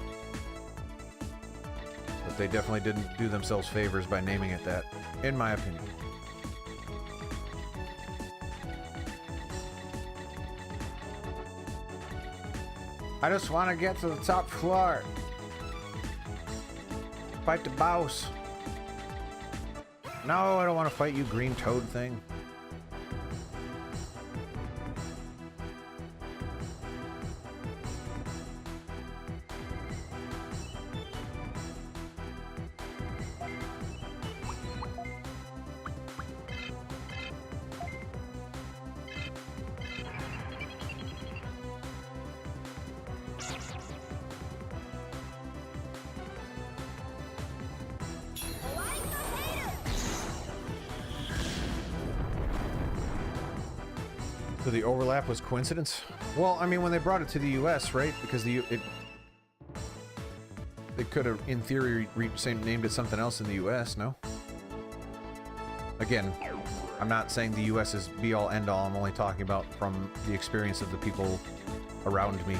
but they definitely didn't do themselves favors by naming it that, in my opinion. I just want to get to the top floor. Fight the boss. No, I don't want to fight you, green toad thing. So the overlap was coincidence? Well, I mean, when they brought it to the US, right? Because they could have, in theory, named it something else in the US, no? Again, I'm not saying the US is be-all, end-all. I'm only talking about from the experience of the people around me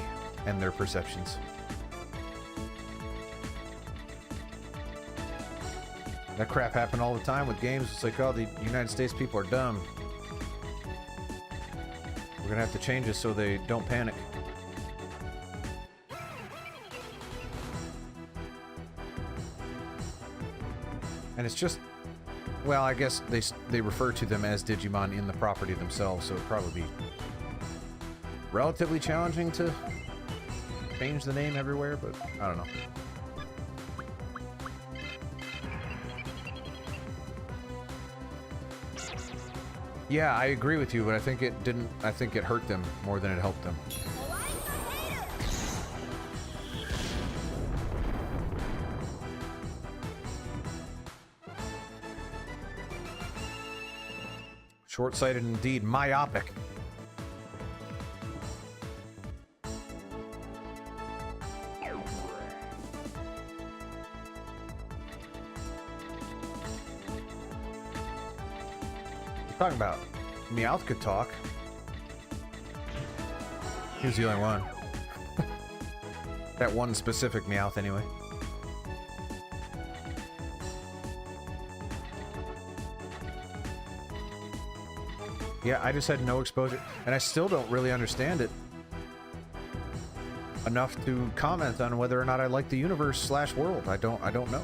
and their perceptions. That crap happened all the time with games. It's like, oh, the United States people are dumb. We're gonna have to change it so they don't panic. And it's just, well, I guess they refer to them as Digimon in the property themselves, so it'd probably be relatively challenging to change the name everywhere, but I don't know. Yeah, I agree with you, but I think it didn't. I think it hurt them more than it helped them. Short-sighted indeed. Myopic. Talking about Meowth could talk. He was the only one. That one specific Meowth, anyway. Yeah, I just had no exposure, and I still don't really understand it enough to comment on whether or not I like the universe / world. I don't know.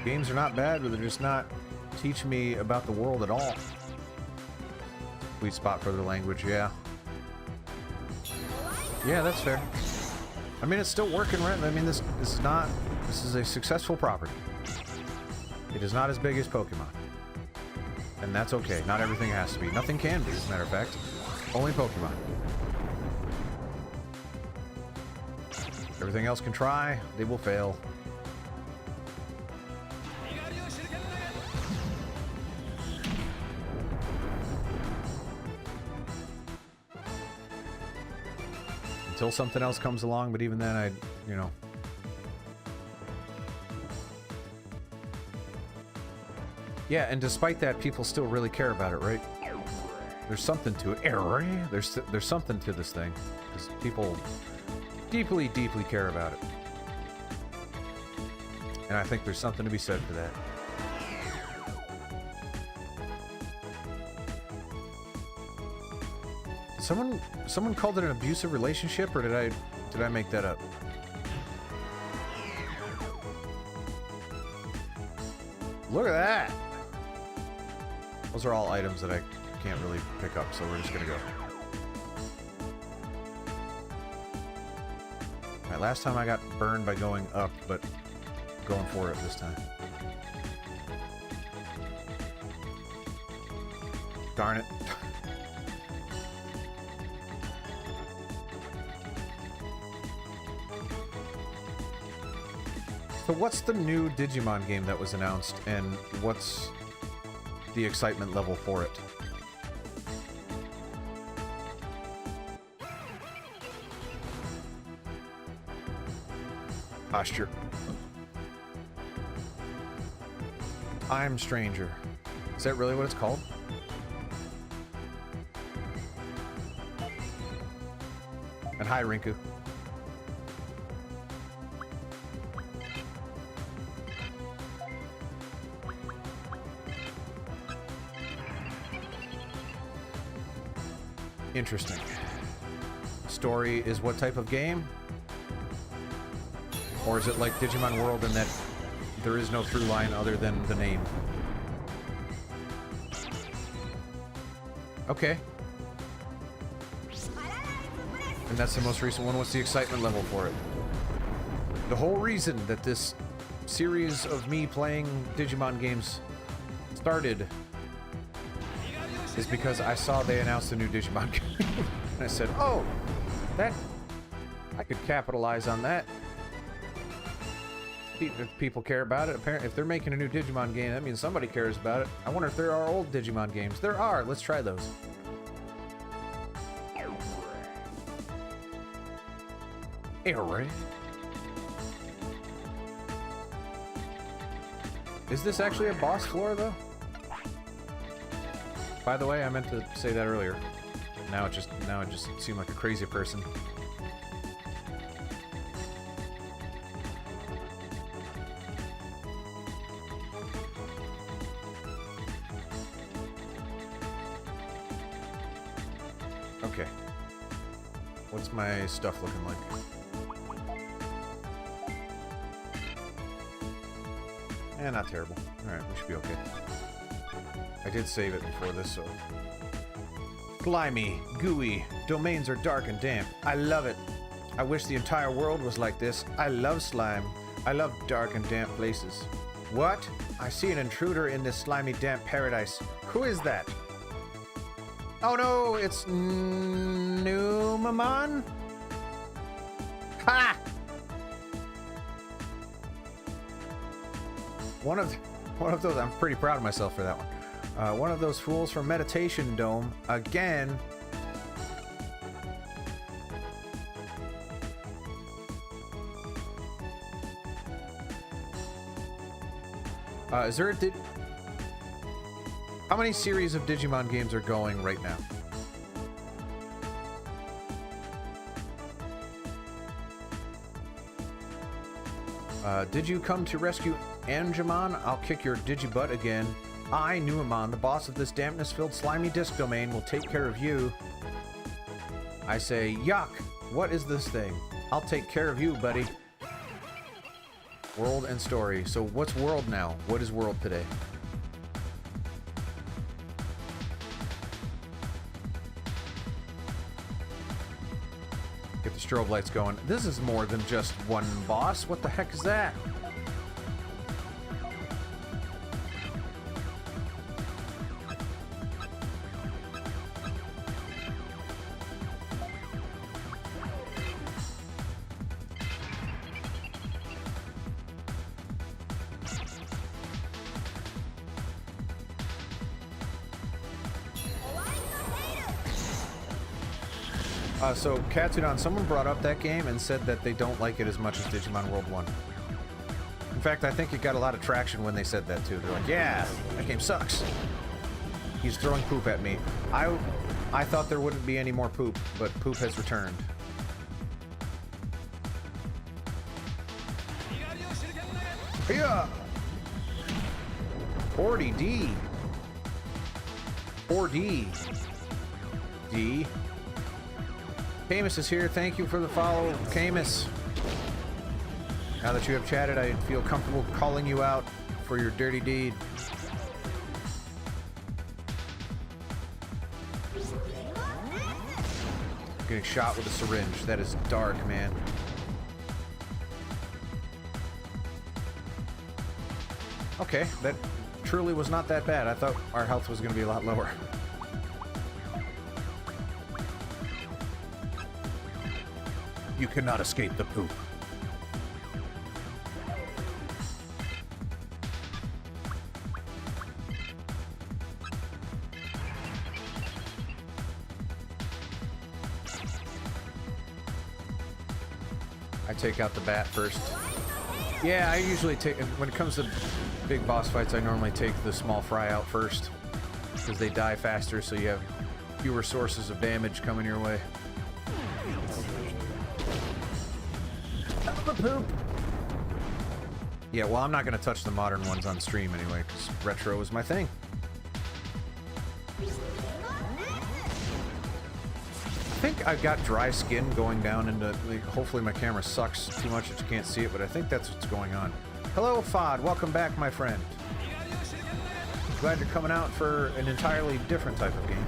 Games are not bad, but they're just not teaching me about the world at all. Sweet spot for the language, yeah. Yeah, that's fair. I mean, it's still working, right? I mean, this is a successful property. It is not as big as Pokemon. And that's okay. Not everything has to be. Nothing can be, as a matter of fact. Only Pokemon. Everything else can try. They will fail. Until something else comes along, but even then, you know. Yeah, and despite that, people still really care about it, right? There's something to it. There's something to this thing. Because people deeply, deeply care about it. And I think there's something to be said for that. Someone called it an abusive relationship, or did I make that up? Look at that! Those are all items that I can't really pick up, so we're just gonna go. Alright, last time I got burned by going up, but going for it this time. Darn it. So what's the new Digimon game that was announced, and what's the excitement level for it? Posture. Time Stranger. Is that really what it's called? And hi, Rinku. Interesting. Story is what type of game? Or is it like Digimon World in that there is no through line other than the name? Okay. And that's the most recent one. What's the excitement level for it? The whole reason that this series of me playing Digimon games started is because I saw they announced a new Digimon game. And I said, oh, that... I could capitalize on that. If people care about it, apparently, if they're making a new Digimon game, that means somebody cares about it. I wonder if there are old Digimon games. There are. Let's try those. Alright. Is this actually a boss floor, though? By the way, I meant to say that earlier. Now it just seemed like a crazy person. Okay. What's my stuff looking like? Eh, not terrible. Alright, we should be okay. I did save it before this, so... Slimy, gooey, domains are dark and damp. I love it. I wish the entire world was like this. I love slime. I love dark and damp places. What? I see an intruder in this slimy, damp paradise. Who is that? Oh no, it's Numamon? Ha! One of those, I'm pretty proud of myself for that one. One of those fools from Meditation Dome, again. Is there a how many series of Digimon games are going right now? Did you come to rescue Angemon? I'll kick your Digibutt again. I, Numamon, the boss of this dampness-filled slimy disc domain, will take care of you. I say, yuck! What is this thing? I'll take care of you, buddy. World and story. So what's world now? What is world today? Get the strobe lights going. This is more than just one boss. What the heck is that? So, Katsudon, someone brought up that game and said that they don't like it as much as Digimon World 1. In fact, I think it got a lot of traction when they said that, too. They're like, yeah, that game sucks. He's throwing poop at me. I thought there wouldn't be any more poop, but poop has returned. Yeah! 40D. 4D. D. Camus is here. Thank you for the follow, Camus. Now that you have chatted, I feel comfortable calling you out for your dirty deed. Getting shot with a syringe. That is dark, man. Okay, that truly was not that bad. I thought our health was going to be a lot lower. You cannot escape the poop. I take out the bat first. Yeah, I usually take, when it comes to big boss fights, I normally take the small fry out first, because they die faster, so you have fewer sources of damage coming your way. Poop. Yeah, well, I'm not going to touch the modern ones on stream anyway, because retro is my thing. I think I've got dry skin going down into... Like, hopefully my camera sucks too much that you can't see it, but I think that's what's going on. Hello, Fod. Welcome back, my friend. Glad you're coming out for an entirely different type of game.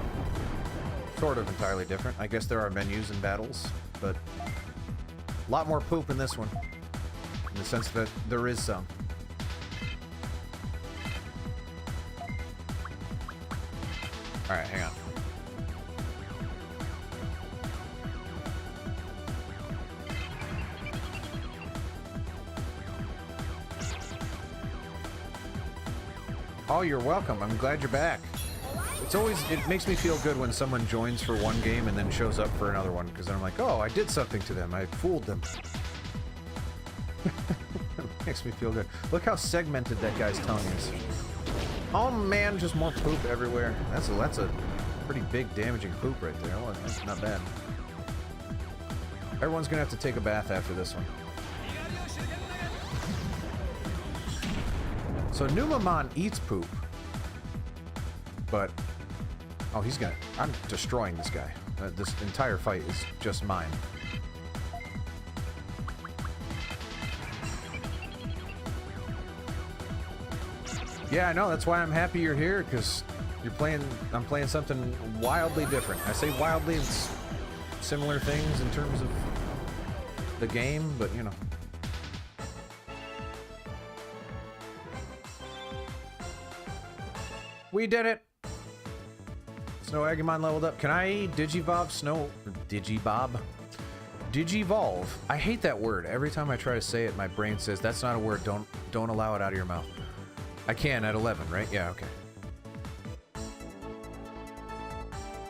Sort of entirely different. I guess there are menus and battles, but... a lot more poop in this one, in the sense that there is some. Alright, hang on. Oh, you're welcome. I'm glad you're back. It's always, it makes me feel good when someone joins for one game and then shows up for another one, because I'm like, oh, I did something to them. I fooled them. It makes me feel good. Look how segmented that guy's tongue is. Oh man, just more poop everywhere. That's a pretty big damaging poop right there. Well, that's not bad. Everyone's gonna have to take a bath after this one. So Numamon eats poop, but oh, he's gonna. I'm destroying this guy. This entire fight is just mine. Yeah, I know. That's why I'm happy you're here, because I'm playing something wildly different. I say wildly, it's similar things in terms of the game, but you know. We did it! Snow Agumon leveled up. Can I Digivolve Snow... Digibob? Digivolve. I hate that word. Every time I try to say it, my brain says, that's not a word. Don't allow it out of your mouth. I can at 11, right? Yeah, okay.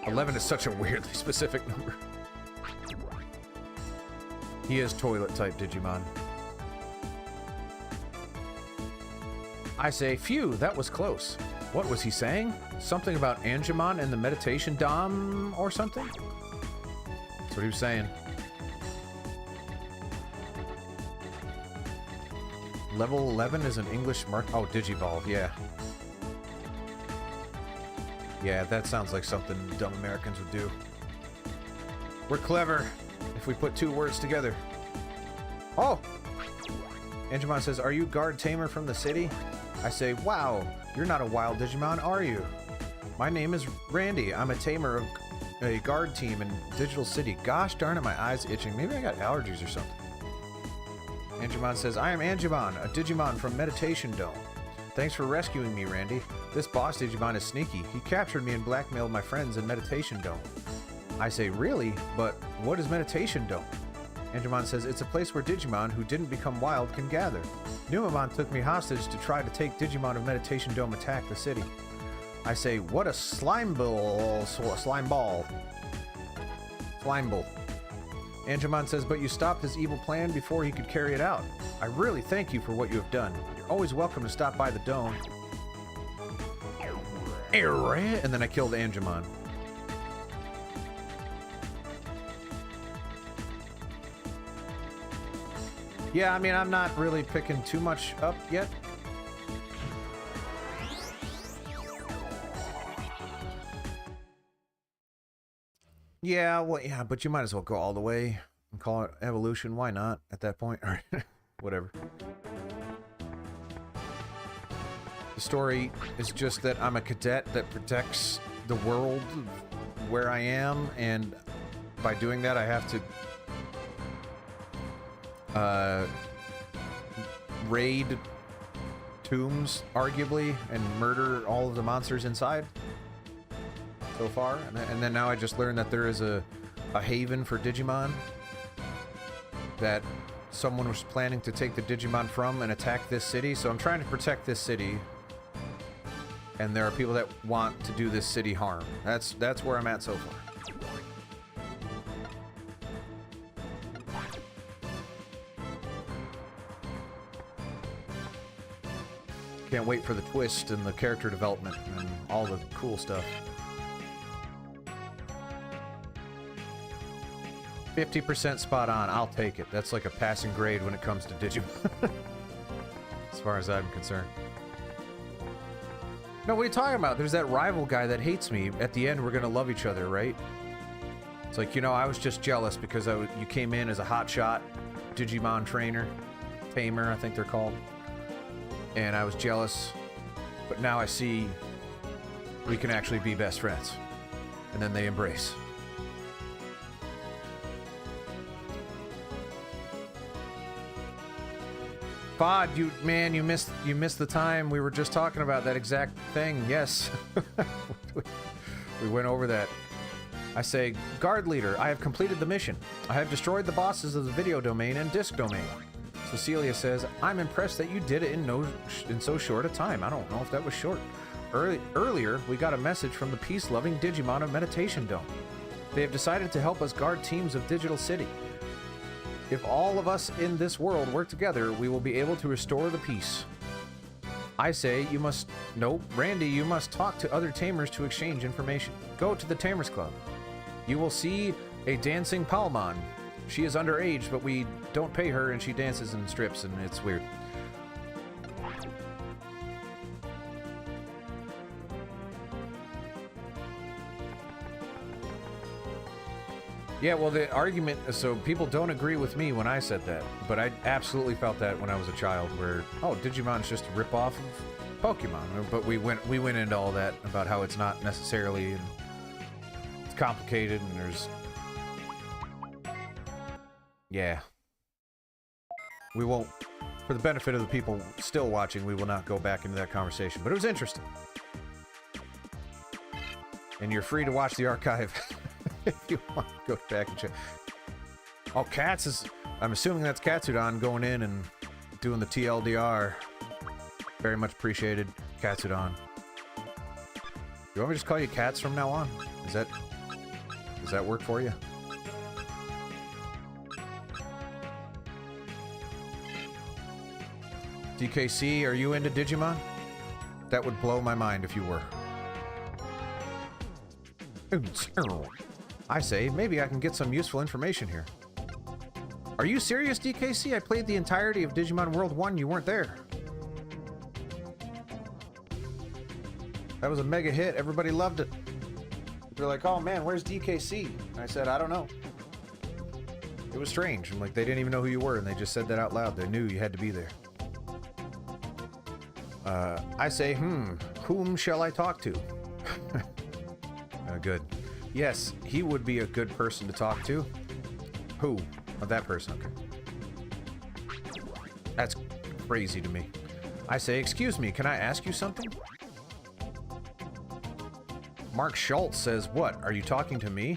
11 is such a weirdly specific number. He is toilet-type Digimon. I say, phew, that was close. What was he saying? Something about Angemon and the meditation dom or something? That's what he was saying. Level 11 is an English mark. Oh, Digivolve, yeah. Yeah, that sounds like something dumb Americans would do. We're clever if we put two words together. Oh! Angemon says, are you guard tamer from the city? I say, wow, you're not a wild Digimon, are you? My name is Randy. I'm a tamer of a guard team in Digital City. Gosh darn it, my eyes itching. Maybe I got allergies or something. Angemon says, I am Angemon, a Digimon from Meditation Dome. Thanks for rescuing me, Randy. This boss Digimon is sneaky. He captured me and blackmailed my friends in Meditation Dome. I say, really? But what is Meditation Dome? Angemon says, it's a place where Digimon who didn't become wild can gather. Numamon took me hostage to try to take Digimon of Meditation Dome attack the city. I say, what a slime ball. Angemon says, but you stopped his evil plan before he could carry it out. I really thank you for what you have done. You're always welcome to stop by the dome. And then I killed Angemon. Yeah, I mean, I'm not really picking too much up yet. Yeah, well, yeah, but you might as well go all the way and call it evolution. Why not at that point? Or whatever. The story is just that I'm a cadet that protects the world where I am, and by doing that, I have to raid tombs, arguably, and murder all of the monsters inside. So far, and then now I just learned that there is a haven for Digimon that someone was planning to take the Digimon from and attack this city, so I'm trying to protect this city, and there are people that want to do this city harm. That's where I'm at so far. Can't wait for the twist and the character development and all the cool stuff. 50% spot on. I'll take it. That's like a passing grade when it comes to Digimon. As far as I'm concerned. No, what are you talking about? There's that rival guy that hates me. At the end, we're gonna love each other, right? It's like, you know, I was just jealous because you came in as a hotshot Digimon trainer. Tamer, I think they're called. And I was jealous. But now I see we can actually be best friends. And then they embrace. Bod, you missed the time. We were just talking about that exact thing. Yes. We went over that. I say, guard leader, I have completed the mission. I have destroyed the bosses of the video domain and disc domain. Cecilia says, I'm impressed that you did it in so short a time. I don't know if that was short. Earlier, we got a message from the peace-loving Digimon of Meditation Dome. They have decided to help us guard teams of Digital City. If all of us in this world work together, we will be able to restore the peace. I say you must... Nope, Randy, you must talk to other tamers to exchange information. Go to the Tamers Club. You will see a dancing Palmon. She is underage, but we don't pay her, and she dances and strips, and it's weird. Yeah, well, the argument, so people don't agree with me when I said that, but I absolutely felt that when I was a child, where, oh, Digimon's just a ripoff of Pokemon. But we went into all that about how it's not necessarily, and it's complicated, and there's, yeah. We won't, for the benefit of the people still watching, we will not go back into that conversation, but it was interesting. And you're free to watch the archive if you want to go back and check. Oh, Cats is... I'm assuming that's Katsudon going in and doing the TLDR. Very much appreciated, Katsudon. You want me to just call you Cats from now on? Does that work for you? DKC, are you into Digimon? That would blow my mind if you were. I say, maybe I can get some useful information here. Are you serious, DKC? I played the entirety of Digimon World 1, you weren't there. That was a mega hit, everybody loved it. They're like, oh man, where's DKC? And I said, I don't know. It was strange, and like, they didn't even know who you were, and they just said that out loud. They knew you had to be there. I say, whom shall I talk to? Good. Yes, he would be a good person to talk to. Who? Oh, that person, okay. That's crazy to me. I say, excuse me, can I ask you something? Mark Schultz says, what, are you talking to me?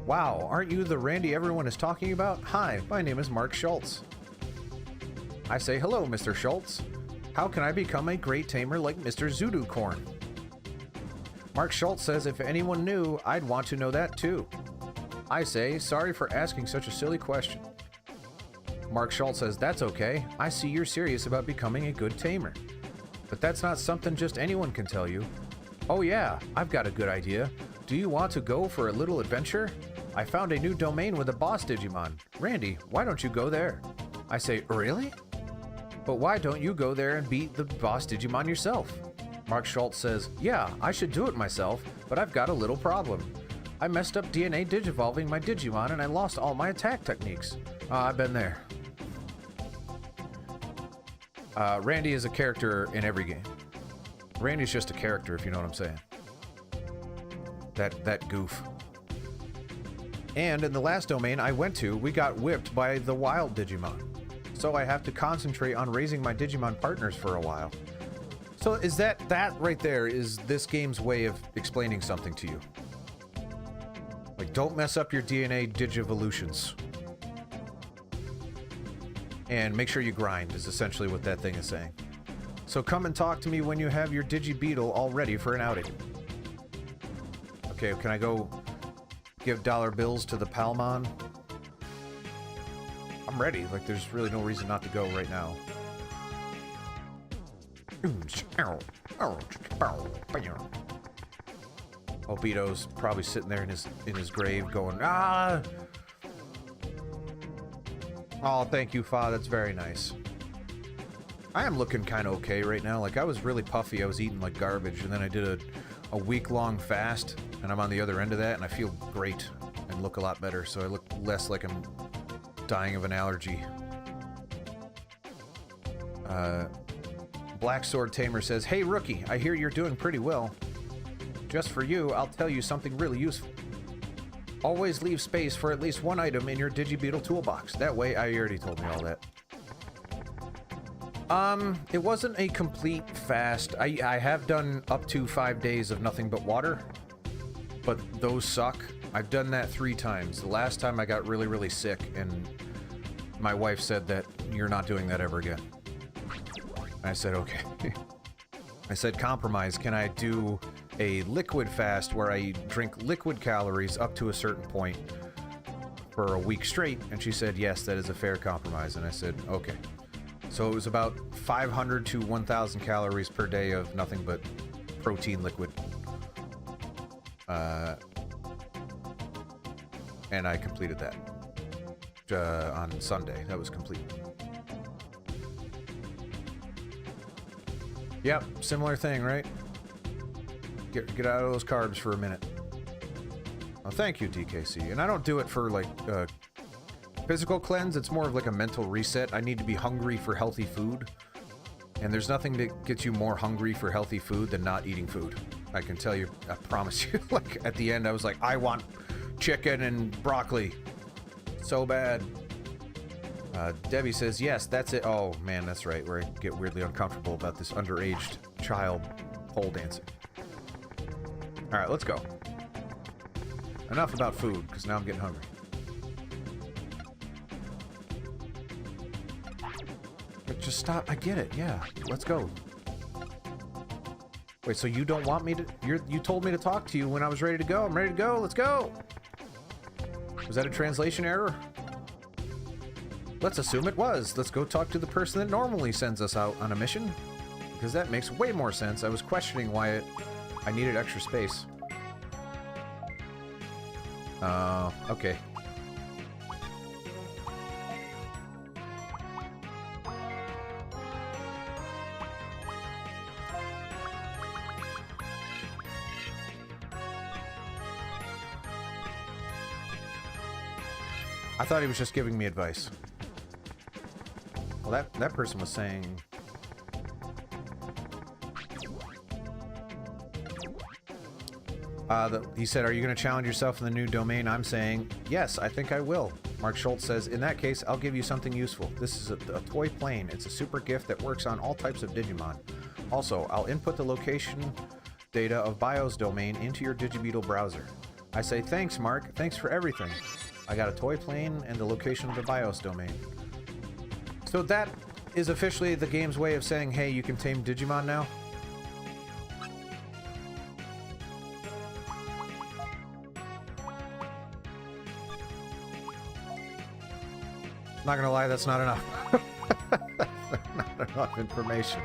Wow, aren't you the Randy everyone is talking about? Hi, my name is Mark Schultz. I say, hello, Mr. Schultz. How can I become a great tamer like Mr. Zuducorn? Mark Schultz says, if anyone knew, I'd want to know that too. I say, sorry for asking such a silly question. Mark Schultz says, that's okay. I see you're serious about becoming a good tamer. But that's not something just anyone can tell you. Oh yeah, I've got a good idea. Do you want to go for a little adventure? I found a new domain with a boss Digimon. Randy, why don't you go there? I say, really? But why don't you go there and beat the boss Digimon yourself? Mark Schultz says, yeah, I should do it myself, but I've got a little problem. I messed up DNA digivolving my Digimon and I lost all my attack techniques. I've been there. Randy is a character in every game. Randy's just a character, if you know what I'm saying. That goof. And in the last domain I went to, we got whipped by the wild Digimon. So I have to concentrate on raising my Digimon partners for a while. So is that right there is this game's way of explaining something to you. Like, don't mess up your DNA digivolutions. And make sure you grind is essentially what that thing is saying. So come and talk to me when you have your Digibeetle all ready for an outing. Okay, can I go give dollar bills to the Palmon? I'm ready. Like, there's really no reason not to go right now. Obito's probably sitting there in his grave going, ah! Oh, thank you, Fa. That's very nice. I am looking kind of okay right now. Like, I was really puffy. I was eating like garbage, and then I did a week-long fast, and I'm on the other end of that, and I feel great and look a lot better, so I look less like I'm dying of an allergy. Black Sword Tamer says, hey, rookie, I hear you're doing pretty well. Just for you, I'll tell you something really useful. Always leave space for at least one item in your Digibeetle toolbox. That way, I already told me all that. It wasn't a complete fast. I have done up to 5 days of nothing but water, but those suck. I've done that 3 times. The last time I got really, really sick, and my wife said that you're not doing that ever again. I said, okay. I said, compromise. Can I do a liquid fast where I drink liquid calories up to a certain point for a week straight? And she said, yes, that is a fair compromise. And I said, okay. So it was about 500 to 1,000 calories per day of nothing but protein liquid. And I completed that on Sunday. That was complete. Yep, similar thing, right? Get out of those carbs for a minute. Oh, thank you, DKC. And I don't do it for, like, physical cleanse. It's more of, like, a mental reset. I need to be hungry for healthy food. And there's nothing that gets you more hungry for healthy food than not eating food. I can tell you, I promise you. Like, at the end, I was like, I want chicken and broccoli. So bad. Debbie says, yes, that's it. Oh, man, that's right. Where I get weirdly uncomfortable about this underaged child pole dancing. All right, let's go. Enough about food, because now I'm getting hungry. But just stop. I get it. Yeah, let's go. Wait, so you don't want me to... You told me to talk to you when I was ready to go. I'm ready to go. Let's go. Was that a translation error? Let's assume it was. Let's go talk to the person that normally sends us out on a mission. Because that makes way more sense. I was questioning why I needed extra space. Okay. I thought he was just giving me advice. Well, that person was saying... he said, are you going to challenge yourself in the new domain? I'm saying, yes, I think I will. Mark Schultz says, in that case, I'll give you something useful. This is a toy plane. It's a super gift that works on all types of Digimon. Also, I'll input the location data of BIOS domain into your Digibeetle browser. I say, thanks, Mark. Thanks for everything. I got a toy plane and the location of the BIOS domain. So that is officially the game's way of saying, hey, you can tame Digimon now? Not gonna lie, that's not enough. Not enough information.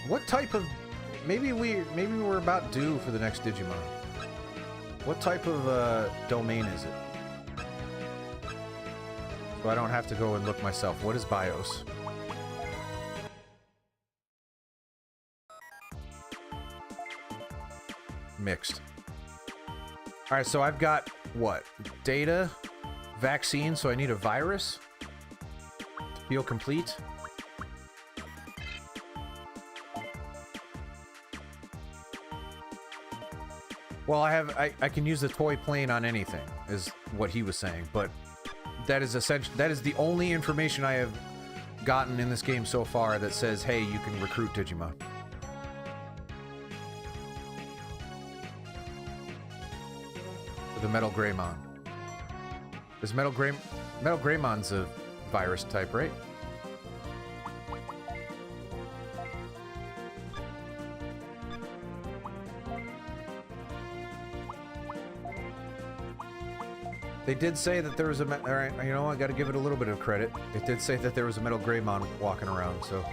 What type of... Maybe we're about due for the next Digimon. What type of domain is it? So I don't have to go and look myself. What is BIOS? Mixed. Alright, so I've got, what? Data, vaccine, so I need a virus to feel complete. Well, I can use the toy plane on anything, is what he was saying, but that is essential. That is the only information I have gotten in this game so far that says, hey, you can recruit Digimon. The Metal Greymon. Is Metal Greymon's a virus type, right? They did say that there was a... Alright, you know, I gotta give it a little bit of credit. It did say that there was a Metal Greymon walking around, so...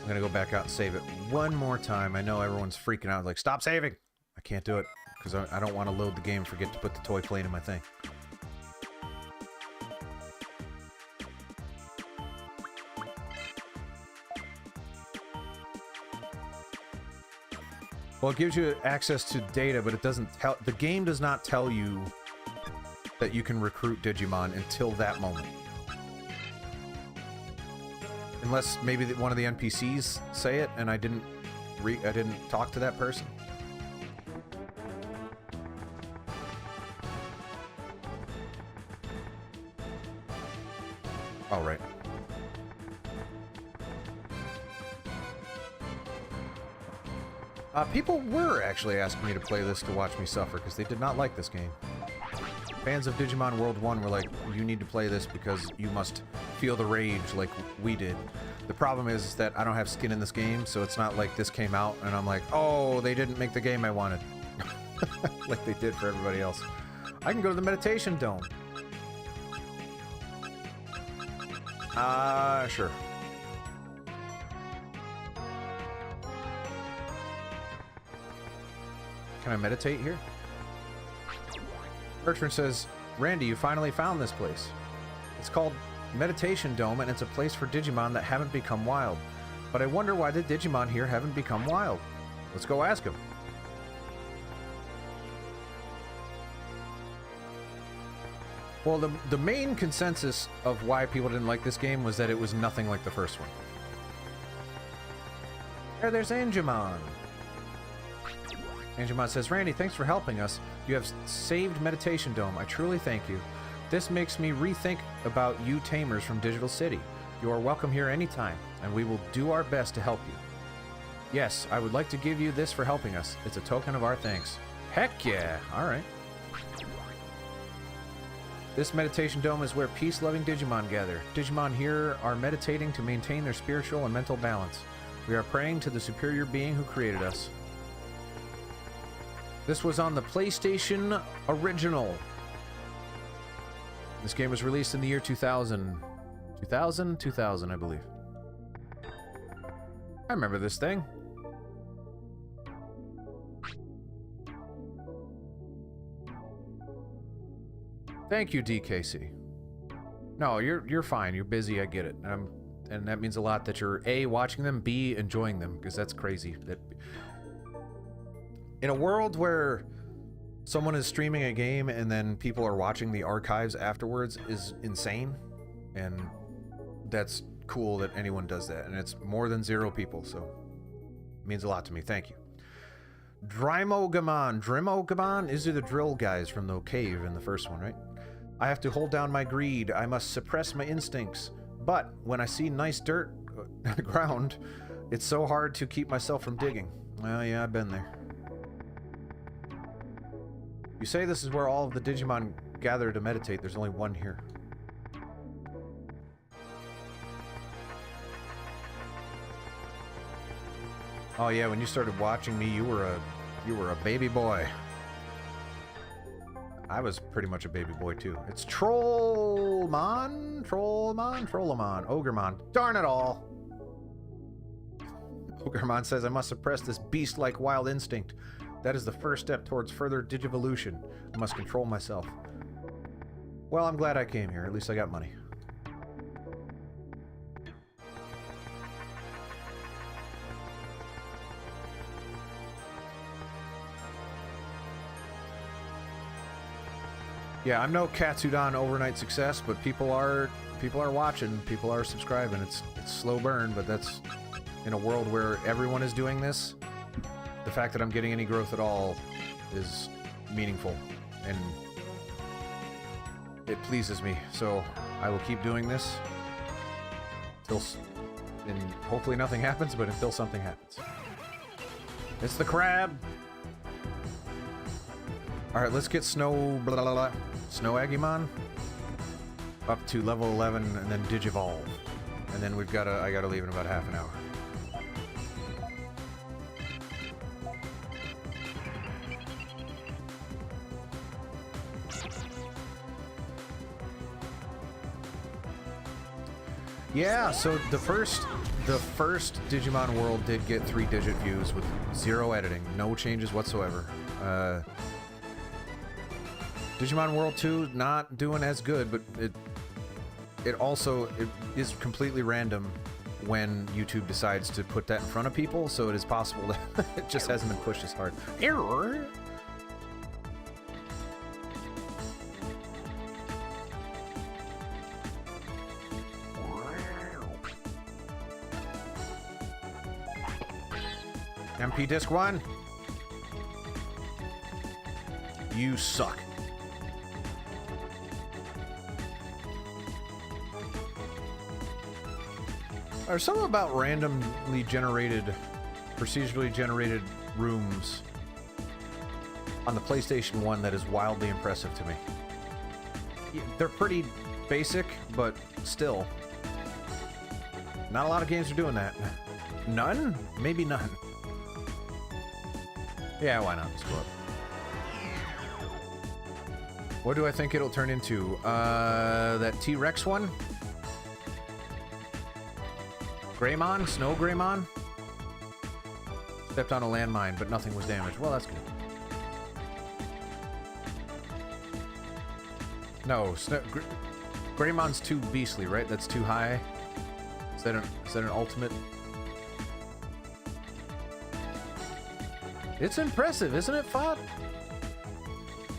I'm gonna go back out and save it one more time. I know everyone's freaking out, like, stop saving! I can't do it, because I don't want to load the game and forget to put the toy plane in my thing. Well, it gives you access to data, but it doesn't tell... The game does not tell you that you can recruit Digimon until that moment. Unless maybe one of the NPCs say it, and I didn't talk to that person. All right. People were actually asking me to play this to watch me suffer, because they did not like this game. Fans of Digimon World 1 were like, you need to play this because you must feel the rage like we did. The problem is that I don't have skin in this game, so it's not like this came out and I'm like, oh, they didn't make the game I wanted. Like they did for everybody else. I can go to the meditation dome. Sure. Can I meditate here? Bertrand says, Randy, you finally found this place. It's called Meditation Dome, and it's a place for Digimon that haven't become wild. But I wonder why the Digimon here haven't become wild. Let's go ask him. Well, the main consensus of why people didn't like this game was that it was nothing like the first one. There's Angemon. Angemon says, Randy, thanks for helping us. You have saved Meditation Dome. I truly thank you. This makes me rethink about you tamers from Digital City. You are welcome here anytime, and we will do our best to help you. Yes, I would like to give you this for helping us. It's a token of our thanks. Heck yeah! Alright. This meditation dome is where peace-loving Digimon gather. Digimon here are meditating to maintain their spiritual and mental balance. We are praying to the superior being who created us. This was on the PlayStation Original. This game was released in the year 2000. 2000, I believe. I remember this thing. Thank you, DKC. No, you're fine. You're busy. I get it. And that means a lot that you're A, watching them, B, enjoying them, because that's crazy. That in a world where someone is streaming a game and then people are watching the archives afterwards is insane, and that's cool that anyone does that, and it's more than 0 people, so it means a lot to me. Thank you. Drimogamon? These are the drill guys from the cave in the first one, right? I have to hold down my greed. I must suppress my instincts. But when I see nice dirt on the ground, it's so hard to keep myself from digging. Well, yeah, I've been there. You say this is where all of the Digimon gather to meditate. There's only one here. Oh yeah, when you started watching me, you were a baby boy. I was pretty much a baby boy too. It's Trollmon, Ogremon. Darn it all! Ogremon says I must suppress this beast-like wild instinct. That is the first step towards further digivolution. I must control myself. Well, I'm glad I came here. At least I got money. Yeah, I'm no Katsudan overnight success, but people are watching, people are subscribing. It's slow burn, but that's in a world where everyone is doing this. The fact that I'm getting any growth at all is meaningful, and it pleases me. So I will keep doing this until, and hopefully nothing happens, but until something happens. It's the crab. All right, let's get Snow Agumon up to level 11, and then Digivolve, and then I gotta leave in about half an hour. Yeah, so the first Digimon World did get 3-digit views with 0 editing, no changes whatsoever. Digimon World 2 not doing as good, but it is completely random when YouTube decides to put that in front of people, so it is possible that it just hasn't been pushed as hard. Error. MP Disc 1. You suck. There's something about randomly generated, procedurally generated rooms on the PlayStation 1 that is wildly impressive to me. They're pretty basic, but still. Not a lot of games are doing that. None? Maybe none. Yeah, why not? Let's go up. What do I think it'll turn into? That T-Rex one? Greymon? Snow Greymon? Stepped on a landmine, but nothing was damaged. Well, that's good. No, Greymon's too beastly, right? That's too high. Is that an ultimate? It's impressive, isn't it, Fod?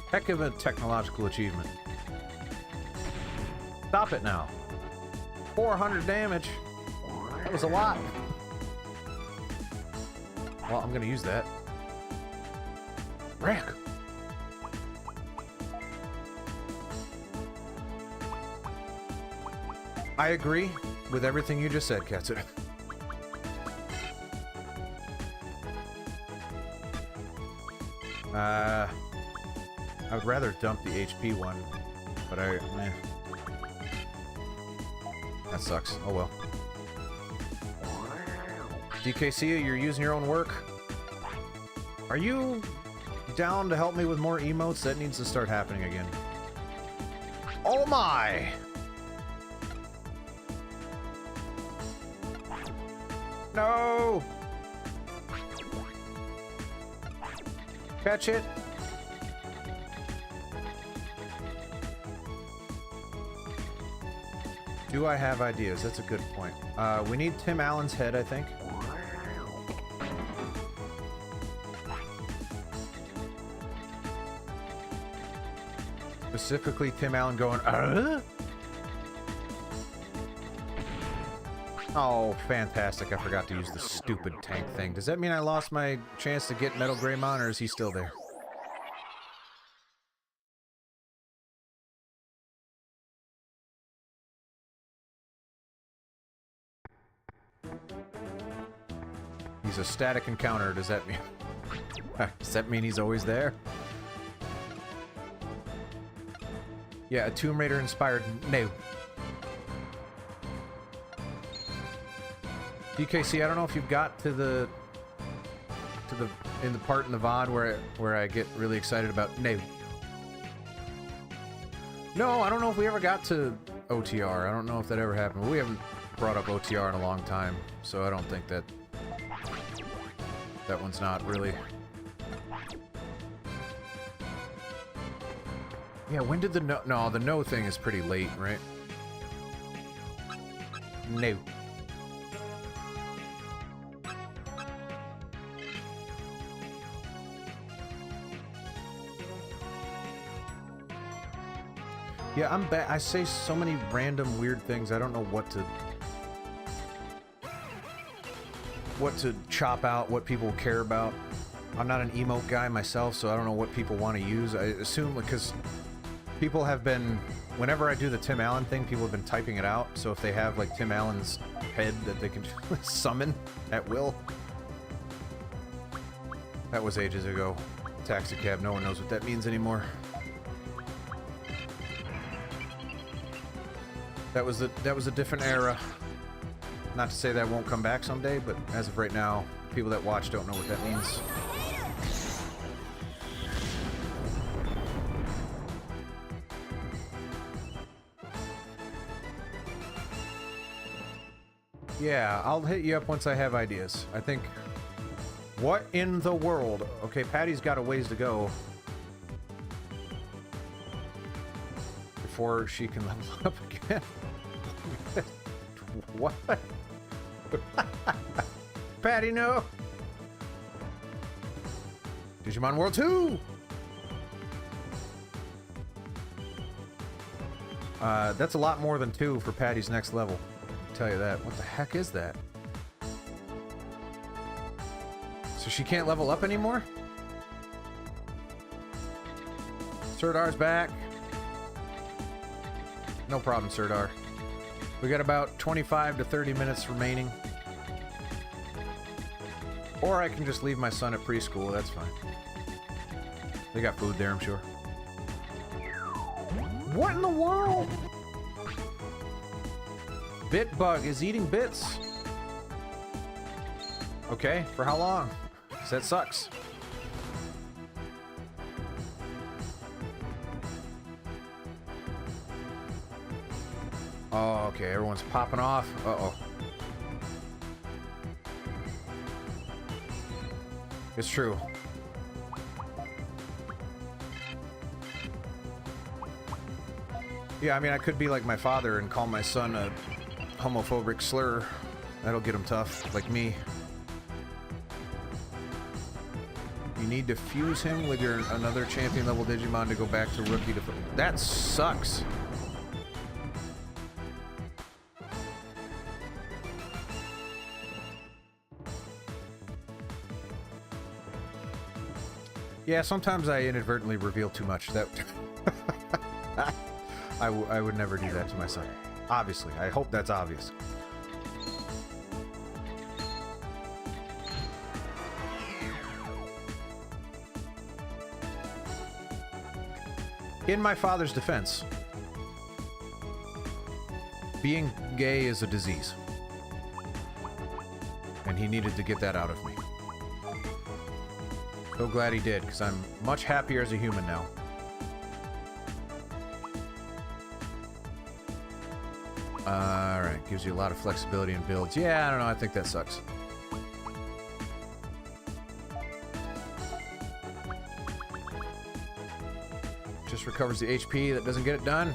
Heck of a technological achievement. Stop it now. 400 damage. That was a lot. Well, I'm gonna use that. Rank. I agree with everything you just said, Katsu. I would rather dump the HP one, but that sucks. Oh well. DKC, you're using your own work. Are you down to help me with more emotes? That needs to start happening again. Oh my! No! Catch it! Do I have ideas? That's a good point. We need Tim Allen's head, I think. Specifically, Tim Allen going, Oh, fantastic. I forgot to use the stupid tank thing. Does that mean I lost my chance to get Metal Greymon, or is he still there? He's a static encounter. Does that mean... Does that mean he's always there? Yeah, a Tomb Raider inspired... No. DKC, I don't know if you've got to the in the part in the VOD where I get really excited about... No. No, I don't know if we ever got to OTR. I don't know if that ever happened. We haven't brought up OTR in a long time, so I don't think that... That one's not really... Yeah, when did the no... No, the no thing is pretty late, right? No. Yeah, I'm bad. I say so many random weird things. I don't know what to chop out, what people care about. I'm not an emote guy myself, so I don't know what people want to use. I assume because people have been, whenever I do the Tim Allen thing, people have been typing it out. So if they have like Tim Allen's head that they can summon at will. That was ages ago. Taxi cab, no one knows what that means anymore. That was a different era. Not to say that won't come back someday, but as of right now, people that watch don't know what that means. Yeah, I'll hit you up once I have ideas. I think... What in the world? Okay, Patty's got a ways to go before she can level up again. What? Patty, no! Digimon World 2! That's a lot more than 2 for Patty's next level. I'll tell you that. What the heck is that? So she can't level up anymore? Serdar's back. No problem, Serdar. We got about 25 to 30 minutes remaining. Or I can just leave my son at preschool, that's fine. They got food there, I'm sure. What in the world? Bitbug is eating bits. Okay, for how long? 'Cause that sucks. Oh, okay, everyone's popping off. Uh-oh. It's true. Yeah, I mean, I could be like my father and call my son a homophobic slur. That'll get him tough, like me. You need to fuse him with your another champion level Digimon to go back to rookie to... That sucks. Yeah, sometimes I inadvertently reveal too much. That I would never do that to my son. Obviously, I hope that's obvious. In my father's defense, being gay is a disease. And he needed to get that out of me. So glad he did, because I'm much happier as a human now. Alright, gives you a lot of flexibility in builds. Yeah, I don't know, I think that sucks. Just recovers the HP, that doesn't get it done.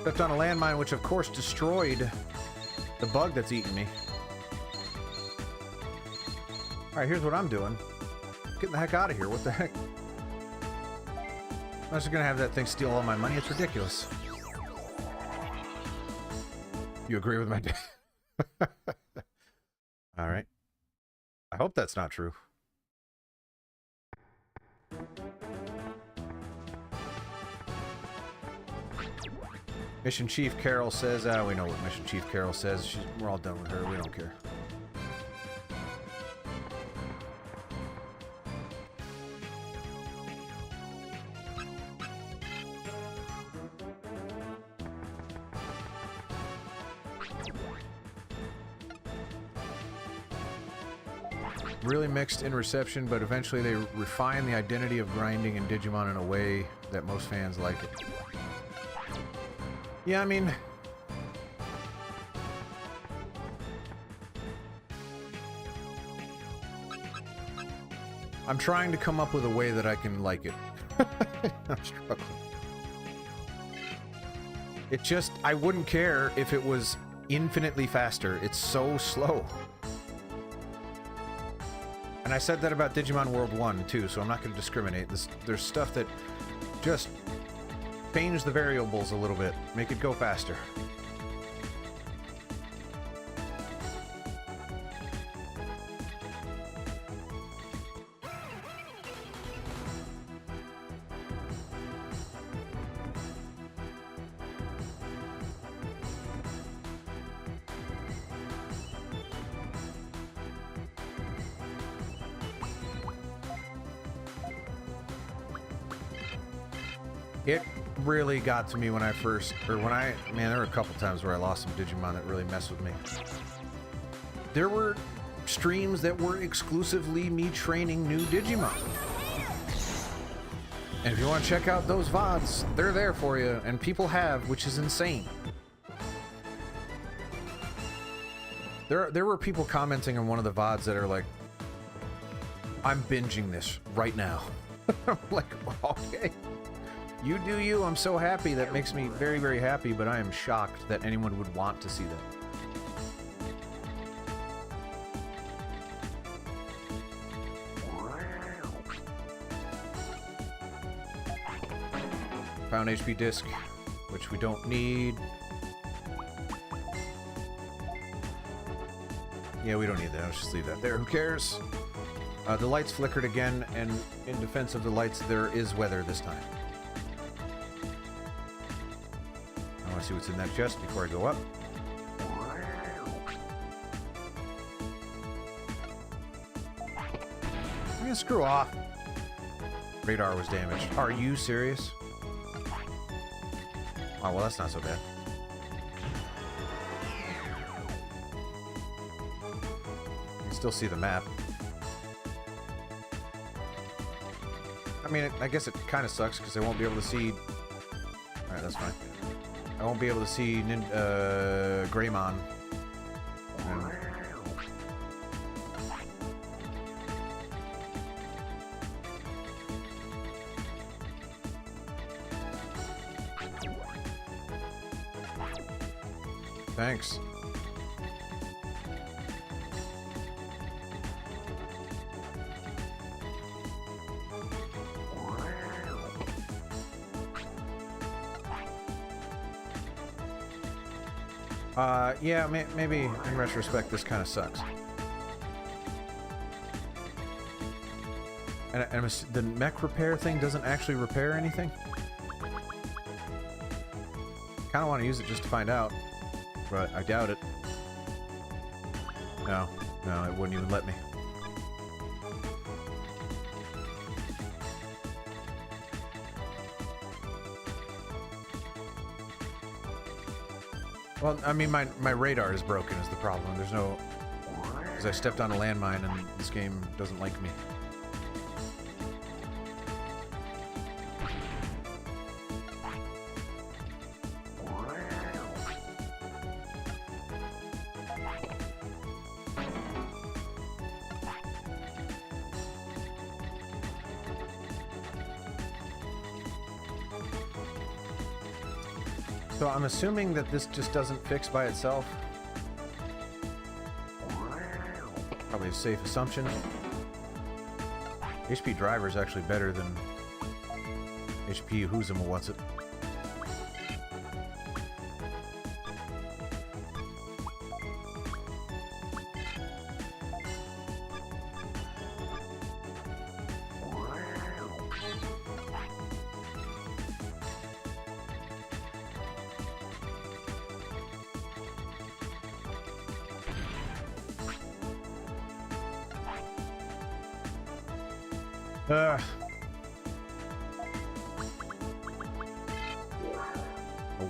Stepped on a landmine, which of course destroyed the bug that's eating me. Alright, here's what I'm doing. Getting the heck out of here. What the heck? I'm just gonna have that thing steal all my money. It's ridiculous. You agree with my dad? Alright. I hope that's not true. Mission Chief Carol says, we know what Mission Chief Carol says. We're all done with her. We don't care. Really mixed in reception, but eventually they refine the identity of grinding in Digimon in a way that most fans like it. Yeah, I mean... I'm trying to come up with a way that I can like it. I'm struggling. It just... I wouldn't care if it was infinitely faster. It's so slow. And I said that about Digimon World 1, too, so I'm not going to discriminate. There's stuff that just... change the variables a little bit. Make it go faster. It really got to me when I first, man, there were a couple times where I lost some Digimon that really messed with me. There were streams that were exclusively me training new Digimon. And if you want to check out those VODs, they're there for you, and people have, which is insane. There were people commenting on one of the VODs that are like, I'm binging this right now. I'm like, okay. You do you. I'm so happy. That makes me very, very happy, but I am shocked that anyone would want to see that. Found HP disc, which we don't need. Yeah, we don't need that. Let's just leave that there. Who cares? The lights flickered again, and in defense of the lights, there is weather this time. I want to see what's in that chest before I go up. Yeah, screw off. Radar was damaged. Are you serious? Oh, well, that's not so bad. You can still see the map. I mean, I guess it kind of sucks because I won't be able to see... Alright, that's fine. I won't be able to see Greymon. Thanks. Yeah, maybe in retrospect this kind of sucks. And the mech repair thing doesn't actually repair anything? Kind of want to use it just to find out, but I doubt it. No, it wouldn't even let me. Well, I mean, my radar is broken is the problem. There's no... Because I stepped on a landmine and this game doesn't like me. So I'm assuming that this just doesn't fix by itself. Probably a safe assumption. HP driver is actually better than HP who's him or what's it.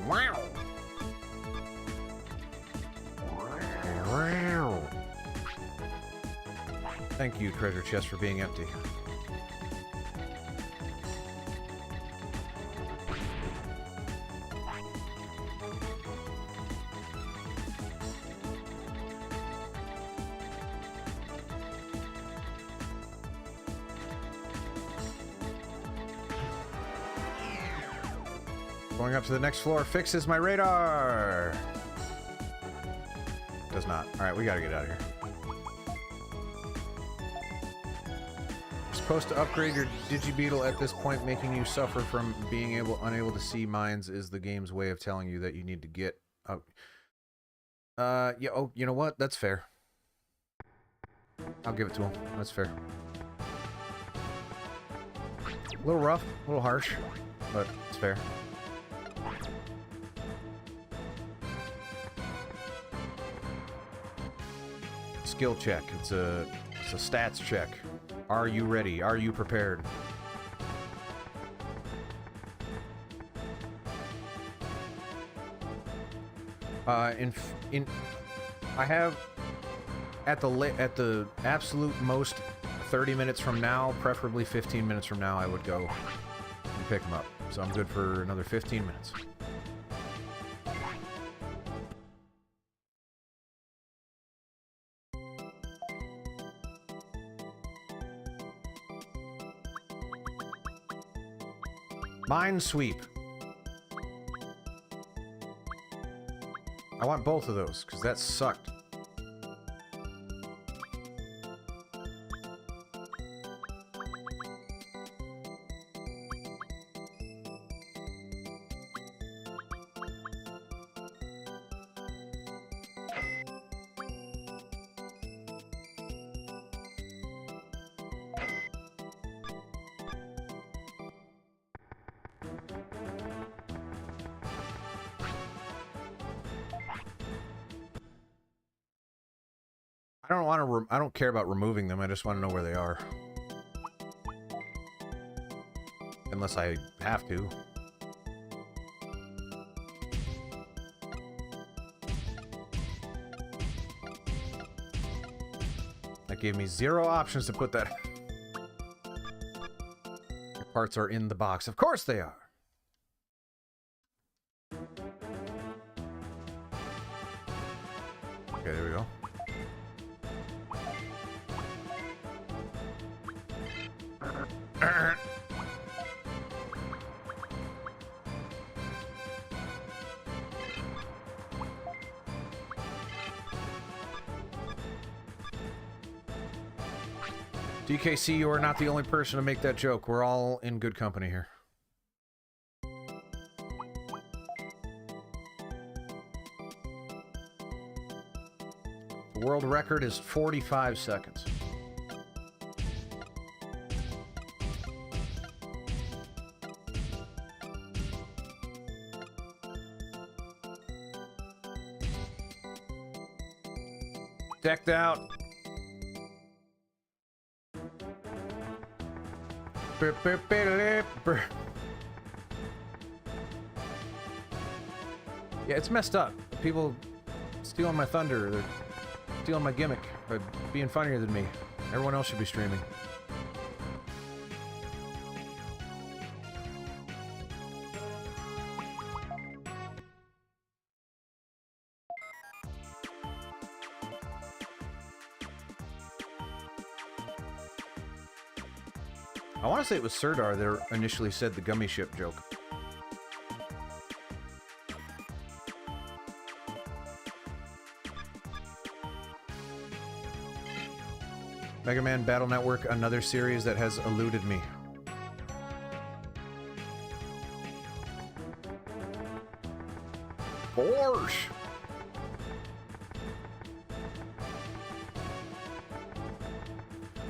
Wow. Wow. Thank you, treasure chest, for being empty. Going up to the next floor fixes my radar. Does not. All right, we gotta get out of here. You're supposed to upgrade your Digibeetle at this point, making you suffer from being unable to see mines is the game's way of telling you that you need to get up. Yeah. Oh, you know what? That's fair. I'll give it to him. That's fair. A little rough, a little harsh, but it's fair. Skill check. It's a stats check. Are you ready? Are you prepared? I have at the absolute most 30 minutes from now, preferably 15 minutes from now, I would go and pick them up. So I'm good for another 15 minutes. Mine sweep. I want both of those, because that sucked. I don't care about removing them, I just want to know where they are. Unless I have to. That gave me 0 options to put that. The parts are in the box. Of course they are! Okay, there we go. DKC, you are not the only person to make that joke. We're all in good company here. The world record is 45 seconds. Decked out. Yeah, it's messed up. People stealing my thunder. They're stealing my gimmick by being funnier than me. Everyone else should be streaming. I want to say it was Sirdar that initially said the gummy ship joke. Mega Man Battle Network, another series that has eluded me. Borscht!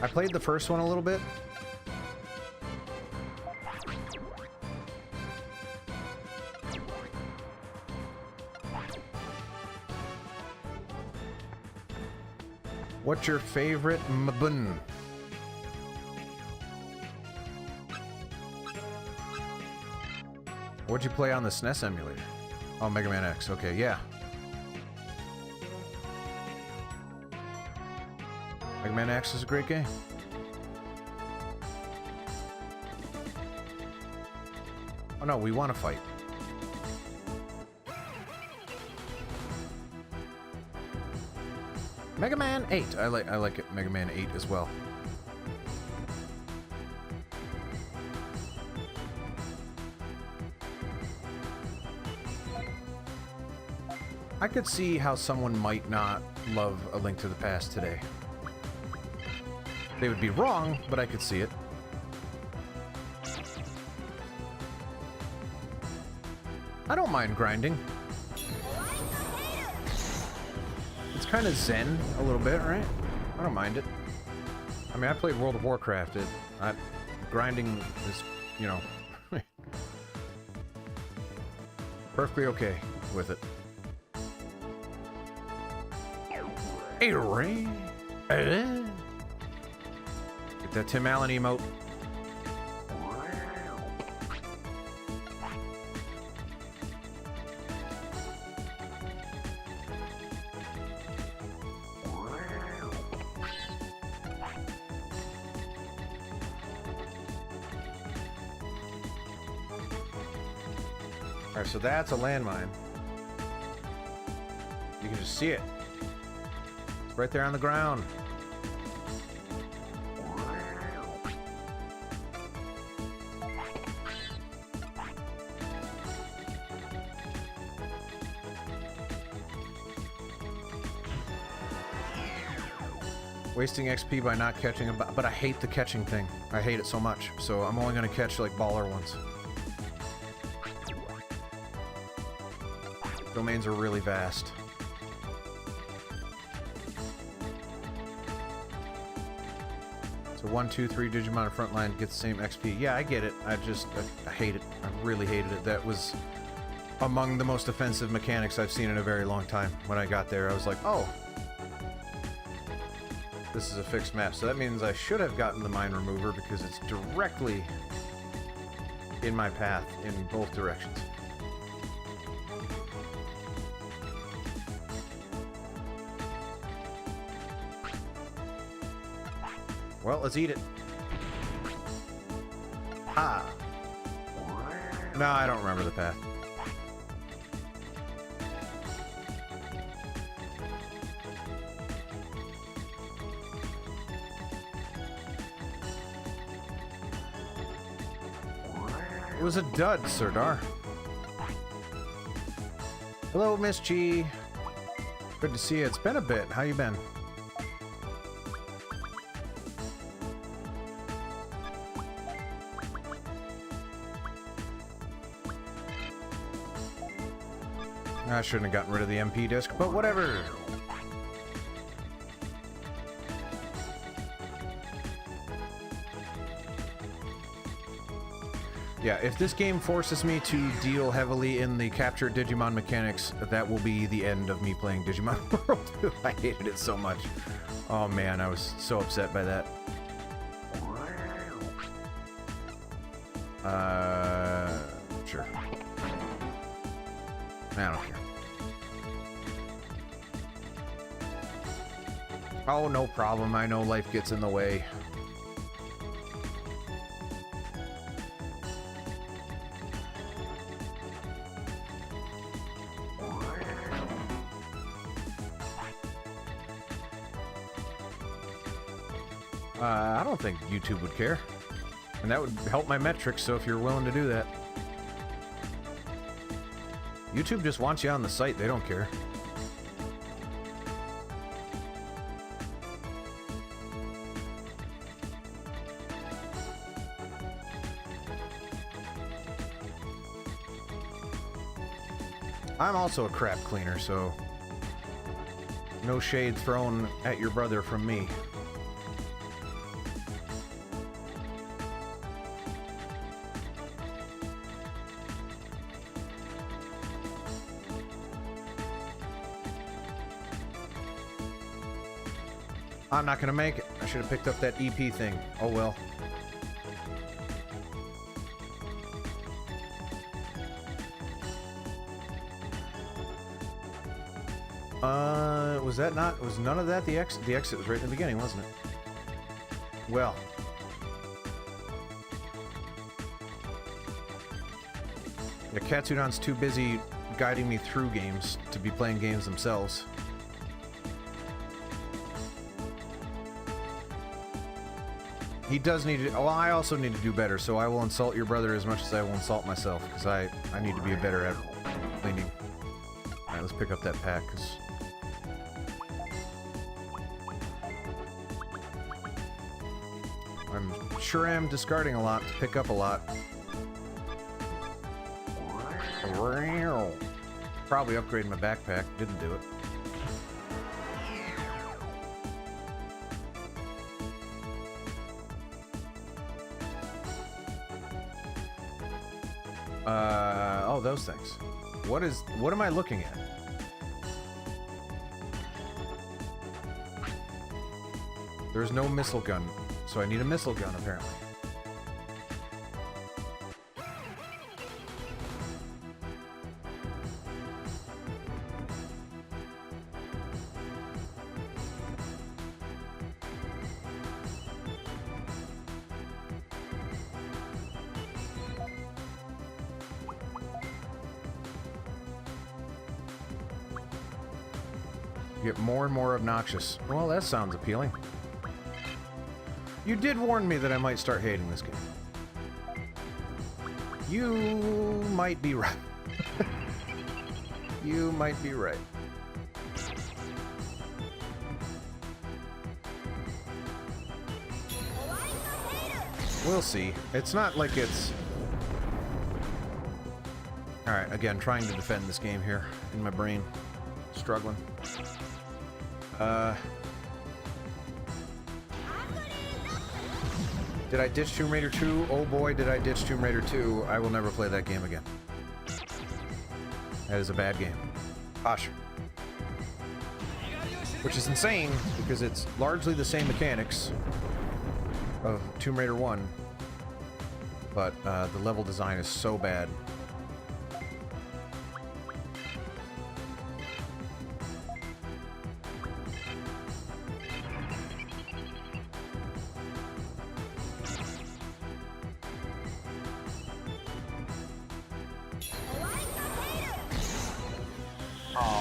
I played the first one a little bit. What's your favorite mbun? What'd you play on the SNES emulator? Oh, Mega Man X. Okay, yeah. Mega Man X is a great game. Oh no, we want to fight. Mega Man 8. I like it. Mega Man 8 as well. I could see how someone might not love A Link to the Past today. They would be wrong, but I could see it. I don't mind grinding. It's kind of zen a little bit, right? I don't mind it. I mean, I played World of Warcraft. Grinding is, you know, perfectly okay with it. Hey, Ray! Get that Tim Allen emote. Alright, so that's a landmine. You can just see it. It's right there on the ground. Wasting XP by not catching a but I hate the catching thing. I hate it so much. So I'm only gonna catch like baller ones. Domains are really vast. So 1, 2, 3 Digimon frontline get the same XP. Yeah, I get it. I hate it. I really hated it. That was among the most offensive mechanics I've seen in a very long time. When I got there, I was like, oh, this is a fixed map. So that means I should have gotten the mine remover because it's directly in my path in both directions. Well, let's eat it. Ha! No, I don't remember the path. It was a dud, Sirdar. Hello, Miss G. Good to see you. It's been a bit. How you been? I shouldn't have gotten rid of the MP disc, but whatever. Yeah, if this game forces me to deal heavily in the captured Digimon mechanics, that will be the end of me playing Digimon World. I hated it so much. Oh man, I was so upset by that. Sure. I don't care. Oh, no problem. I know life gets in the way. I don't think YouTube would care. And that would help my metrics, so if you're willing to do that. YouTube just wants you on the site, they don't care. I'm also a crap cleaner, so no shade thrown at your brother from me. I'm not gonna make it. I should have picked up that EP thing. Oh well. Was that not? Was none of that the exit? The exit was right in the beginning, wasn't it? Well. Yeah, Katsudon's too busy guiding me through games to be playing games themselves. He does need to... Well, I also need to do better, so I will insult your brother as much as I will insult myself, because I need to be better at cleaning. Alright, let's pick up that pack, because... I'm sure I am discarding a lot to pick up a lot. Probably upgrading my backpack. Didn't do it. Oh, those things. What am I looking at? There's no missile gun, so I need a missile gun, apparently. Get more and more obnoxious. Well, that sounds appealing. You did warn me that I might start hating this game. You might be right. You might be right. We'll see. It's not like it's... Alright, again, trying to defend this game here in my brain. Struggling. Did I ditch Tomb Raider 2? Oh boy, did I ditch Tomb Raider 2. I will never play that game again. That is a bad game. Gosh. Which is insane, because it's largely the same mechanics of Tomb Raider 1, but the level design is so bad.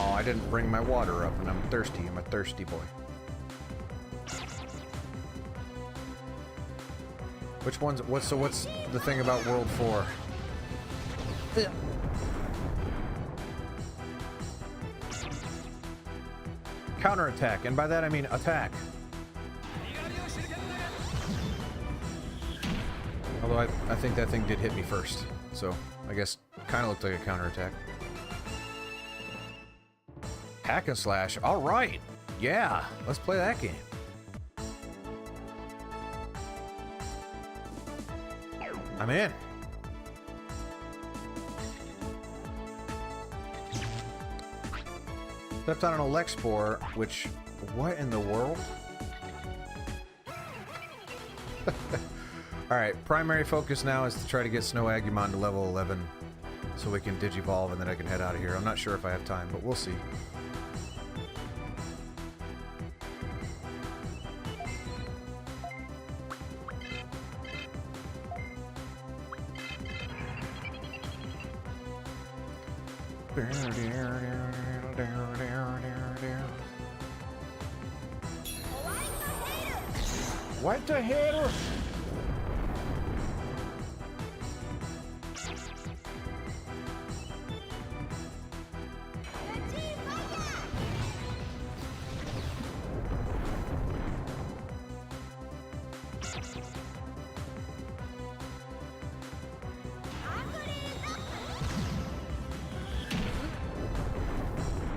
I didn't bring my water up, and I'm thirsty. I'm a thirsty boy. Which one's... What's the thing about World 4? Counterattack, and by that I mean attack. Although I think that thing did hit me first, so I guess kind of looked like a counterattack. Hack and slash. All right. Yeah, let's play that game. I'm in. Stepped on an Elexpor, which... What in the world? Alright, primary focus now is to try to get Snow Agumon to level 11 so we can Digivolve and then I can head out of here. I'm not sure if I have time, but we'll see. What the hell?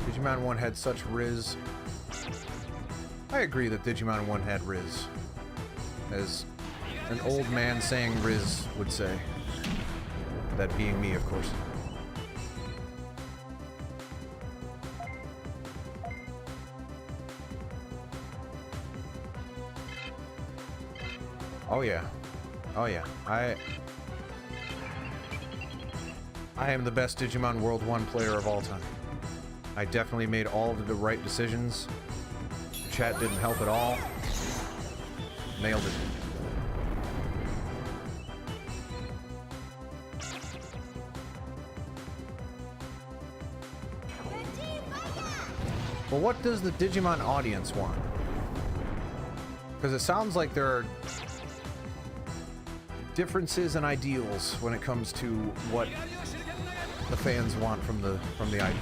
Digimon 1 had such Riz. I agree that Digimon 1 had Riz. As an old man saying Riz would say. That being me, of course. Oh yeah. Oh yeah. I am the best Digimon World 1 player of all time. I definitely made all of the right decisions. Chat didn't help at all. Nailed it. Well, what does the Digimon audience want? Because it sounds like there are differences in ideals when it comes to what the fans want from the IP.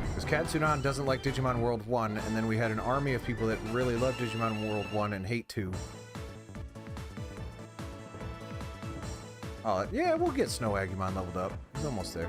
Because Katsunan doesn't like Digimon World 1, and then we had an army of people that really love Digimon World 1 and hate 2. Oh, yeah, we'll get Snow Agumon leveled up. He's almost there.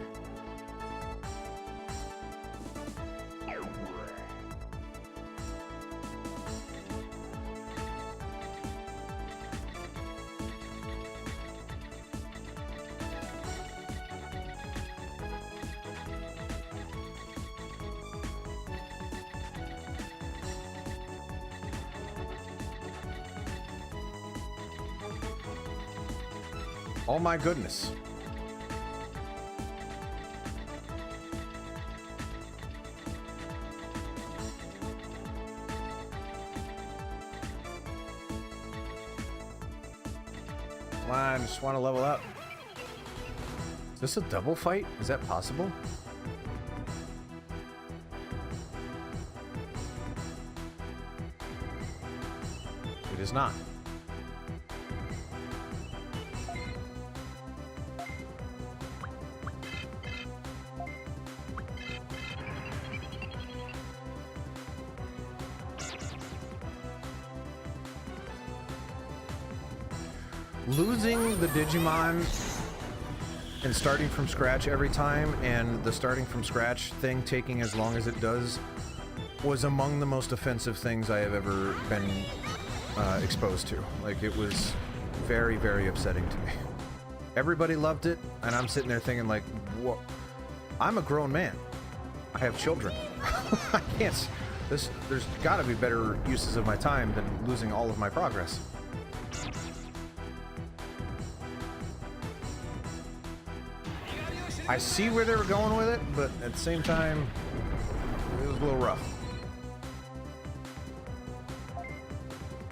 Oh my goodness. Come on, just want to level up. Is this a double fight? Is that possible? It is not. Losing the Digimon and starting from scratch every time, and the starting from scratch thing taking as long as it does, was among the most offensive things I have ever been exposed to. Like, it was very, very upsetting to me. Everybody loved it, and I'm sitting there thinking, like, what? I'm a grown man. I have children. I can't... There's gotta be better uses of my time than losing all of my progress. I see where they were going with it, but at the same time, it was a little rough.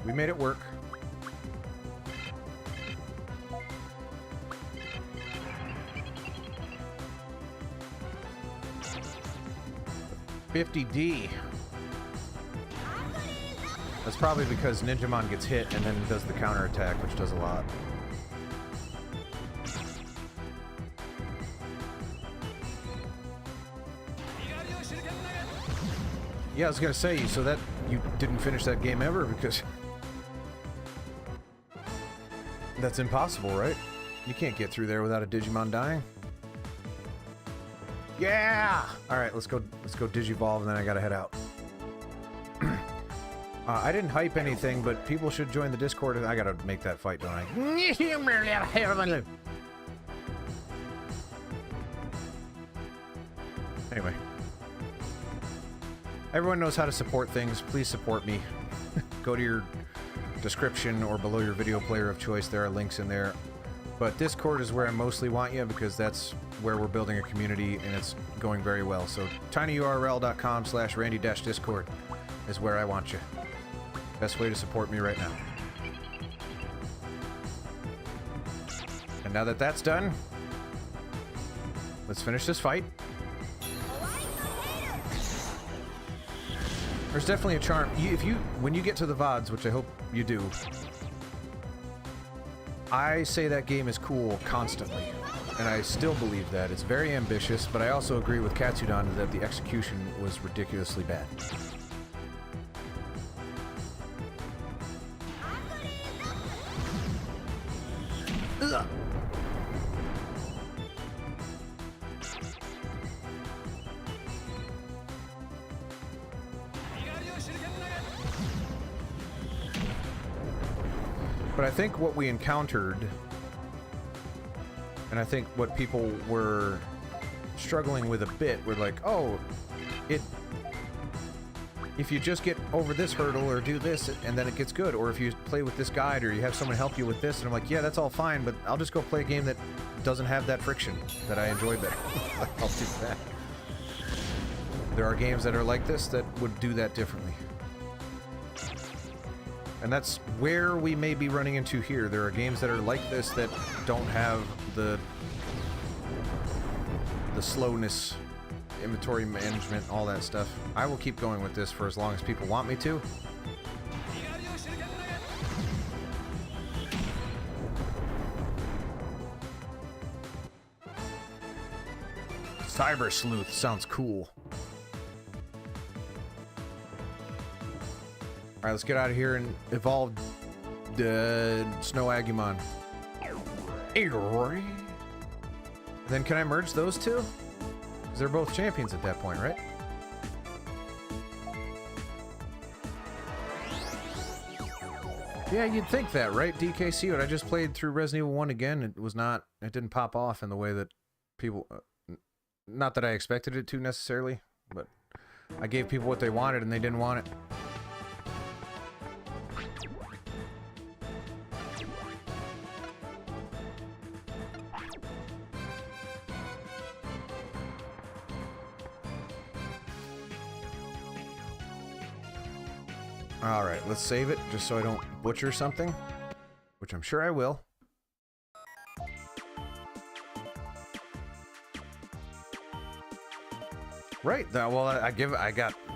We made it work. $50D. That's probably because Ninjamon gets hit and then does the counter attack, which does a lot. Yeah, I was gonna say, so that you didn't finish that game ever, because that's impossible, right? You can't get through there without a Digimon dying. Yeah! Alright, let's go Digivolve, and then I gotta head out. I didn't hype anything, but people should join the Discord. I gotta make that fight, don't I? Anyway. Everyone knows how to support things. Please support me. Go to your description or below your video player of choice. There are links in there. But Discord is where I mostly want you, because that's where we're building a community, and it's going very well. So tinyurl.com/randy-discord is where I want you. Best way to support me right now. And now that that's done, let's finish this fight. There's definitely a charm. When you get to the VODs, which I hope you do, I say that game is cool constantly, and I still believe that. It's very ambitious, but I also agree with Katsudan that the execution was ridiculously bad. Ugh. But I think what we encountered, and I think what people were struggling with a bit, were like, oh, if you just get over this hurdle or do this, and then it gets good, or if you play with this guide, or you have someone help you with this, and I'm like, yeah, that's all fine, but I'll just go play a game that doesn't have that friction that I enjoy better. I'll do that. There are games that are like this that would do that differently. And that's where we may be running into here. There are games that are like this that don't have the slowness, inventory management, all that stuff. I will keep going with this for as long as people want me to. Cyber Sleuth sounds cool. Alright, let's get out of here and evolve the Snow Agumon. Hey, Rory. Then can I merge those two? Because they're both champions at that point, right? Yeah, you'd think that, right? DKC, but I just played through Resident Evil 1 again. It didn't pop off in the way that people... not that I expected it to necessarily, but I gave people what they wanted and they didn't want it. Alright, let's save it, just so I don't butcher something. Which I'm sure I will. Right, well,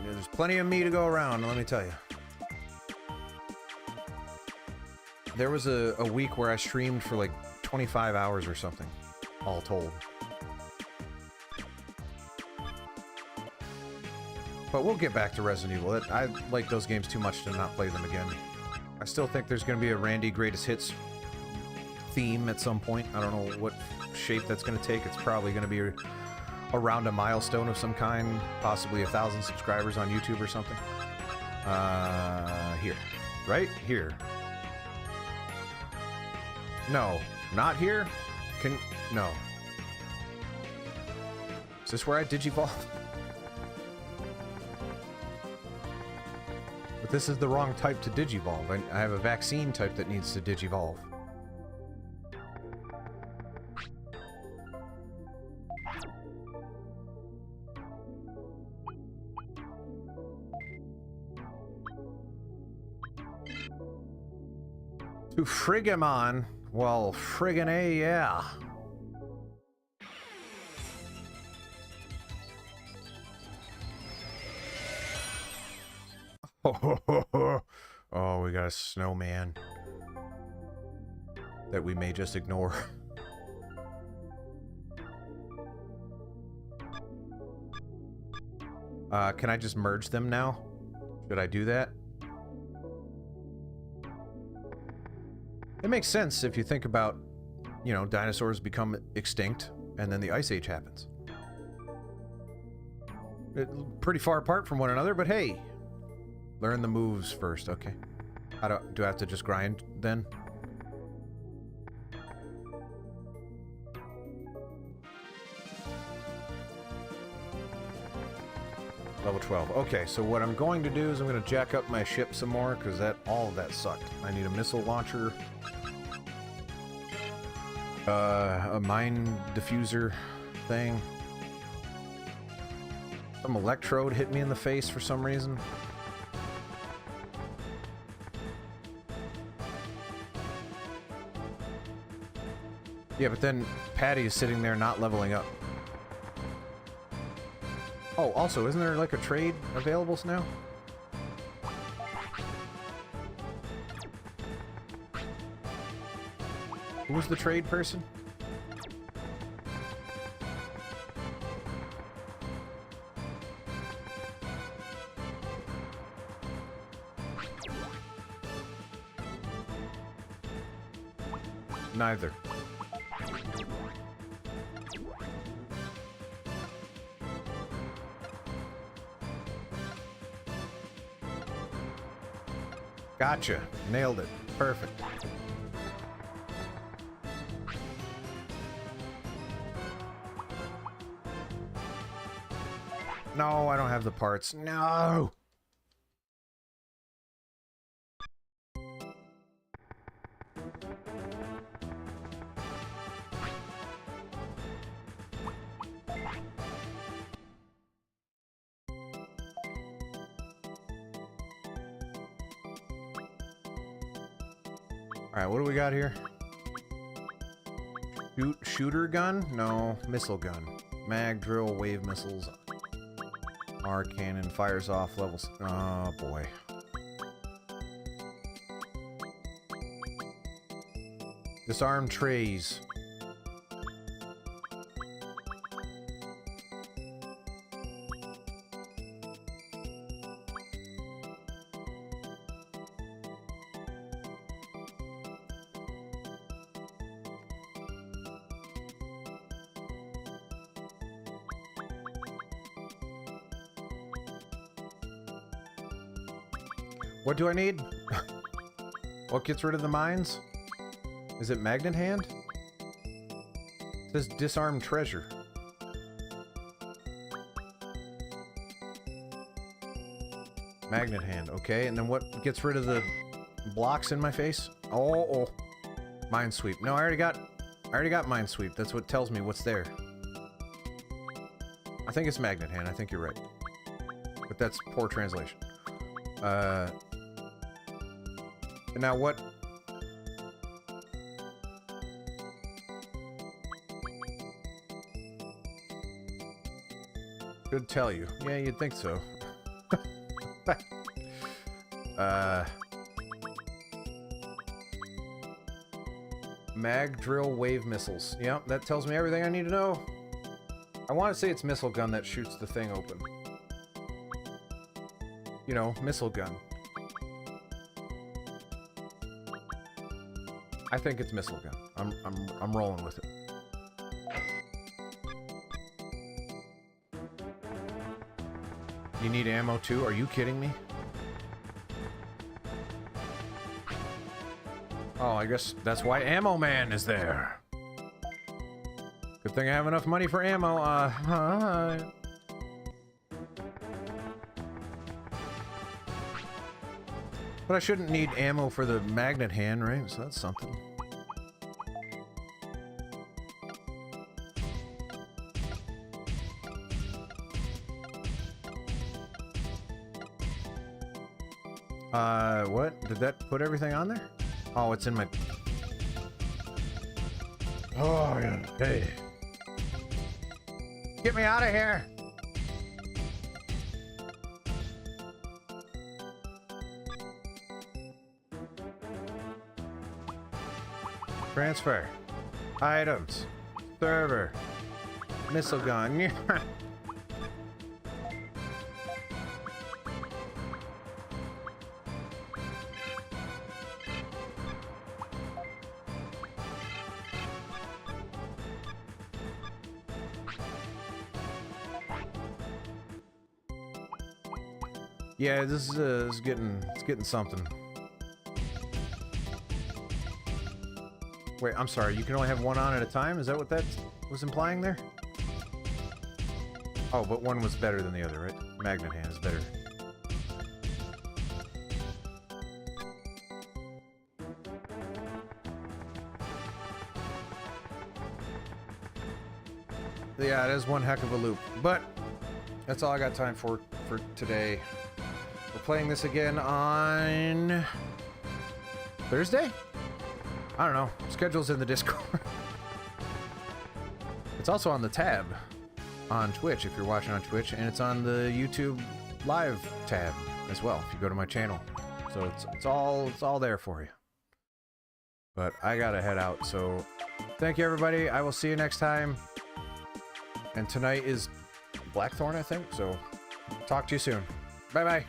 there's plenty of me to go around, let me tell you. There was a week where I streamed for like 25 hours or something, all told. But we'll get back to Resident Evil. I like those games too much to not play them again. I still think there's going to be a Randy Greatest Hits theme at some point. I don't know what shape that's going to take. It's probably going to be around a milestone of some kind, possibly 1,000 subscribers on YouTube or something. Here. Right? Here. No. Not here? No. Is this where I Digivolve? But this is the wrong type to Digivolve. I have a vaccine type that needs to Digivolve. To Frigamon? Well, friggin' A, yeah. Oh, we got a snowman that we may just ignore. Can I just merge them now? Should I do that? It makes sense if you think about, you know, dinosaurs become extinct and then the Ice Age happens. Pretty far apart from one another, but hey. Learn the moves first, okay. Do I have to just grind then? Level 12. Okay, so what I'm going to do is I'm going to jack up my ship some more, because all of that sucked. I need a missile launcher. A mine diffuser thing. Some electrode hit me in the face for some reason. Yeah, but then Patty is sitting there not leveling up. Oh, also, isn't there like a trade available now? Who's the trade person? Neither. Gotcha. Nailed it. Perfect. No, I don't have the parts. No! Alright, what do we got here? Shooter gun? No. Missile gun. Mag, drill, wave missiles. R cannon fires off levels. Oh boy. Disarm trays. What do I need? What gets rid of the mines? Is it magnet hand? It says disarm treasure. Magnet hand, okay. And then what gets rid of the blocks in my face? Oh. Mine sweep. No, I already got mine sweep. That's what tells me what's there. I think it's magnet hand. I think you're right. But that's poor translation. Now what? Could tell you. Yeah, you'd think so. Mag, drill, wave missiles. Yep, that tells me everything I need to know. I want to say it's missile gun that shoots the thing open. You know, missile gun. I think it's missile gun. I'm rolling with it. You need ammo too? Are you kidding me? Oh, I guess that's why Ammo Man is there. Good thing I have enough money for ammo. But I shouldn't need ammo for the magnet hand, right? So that's something. What? Did that put everything on there? Oh, it's in my... Oh, yeah. Hey. Get me out of here! Transfer. Items. Server. Missile gun. Yeah, this is getting something. Wait, I'm sorry. You can only have one on at a time? Is that what that was implying there? Oh, but one was better than the other, right? Magnet hand is better. Yeah, it is one heck of a loop. But that's all I got time for today. We're playing this again on Thursday? I don't know. Schedule's in the Discord. It's also on the tab on Twitch if you're watching on Twitch, and it's on the YouTube live tab as well if you go to my channel. So it's all there for you. But I gotta head out, so thank you everybody. I will see you next time. And tonight is Blackthorn, I think, so talk to you soon. Bye bye.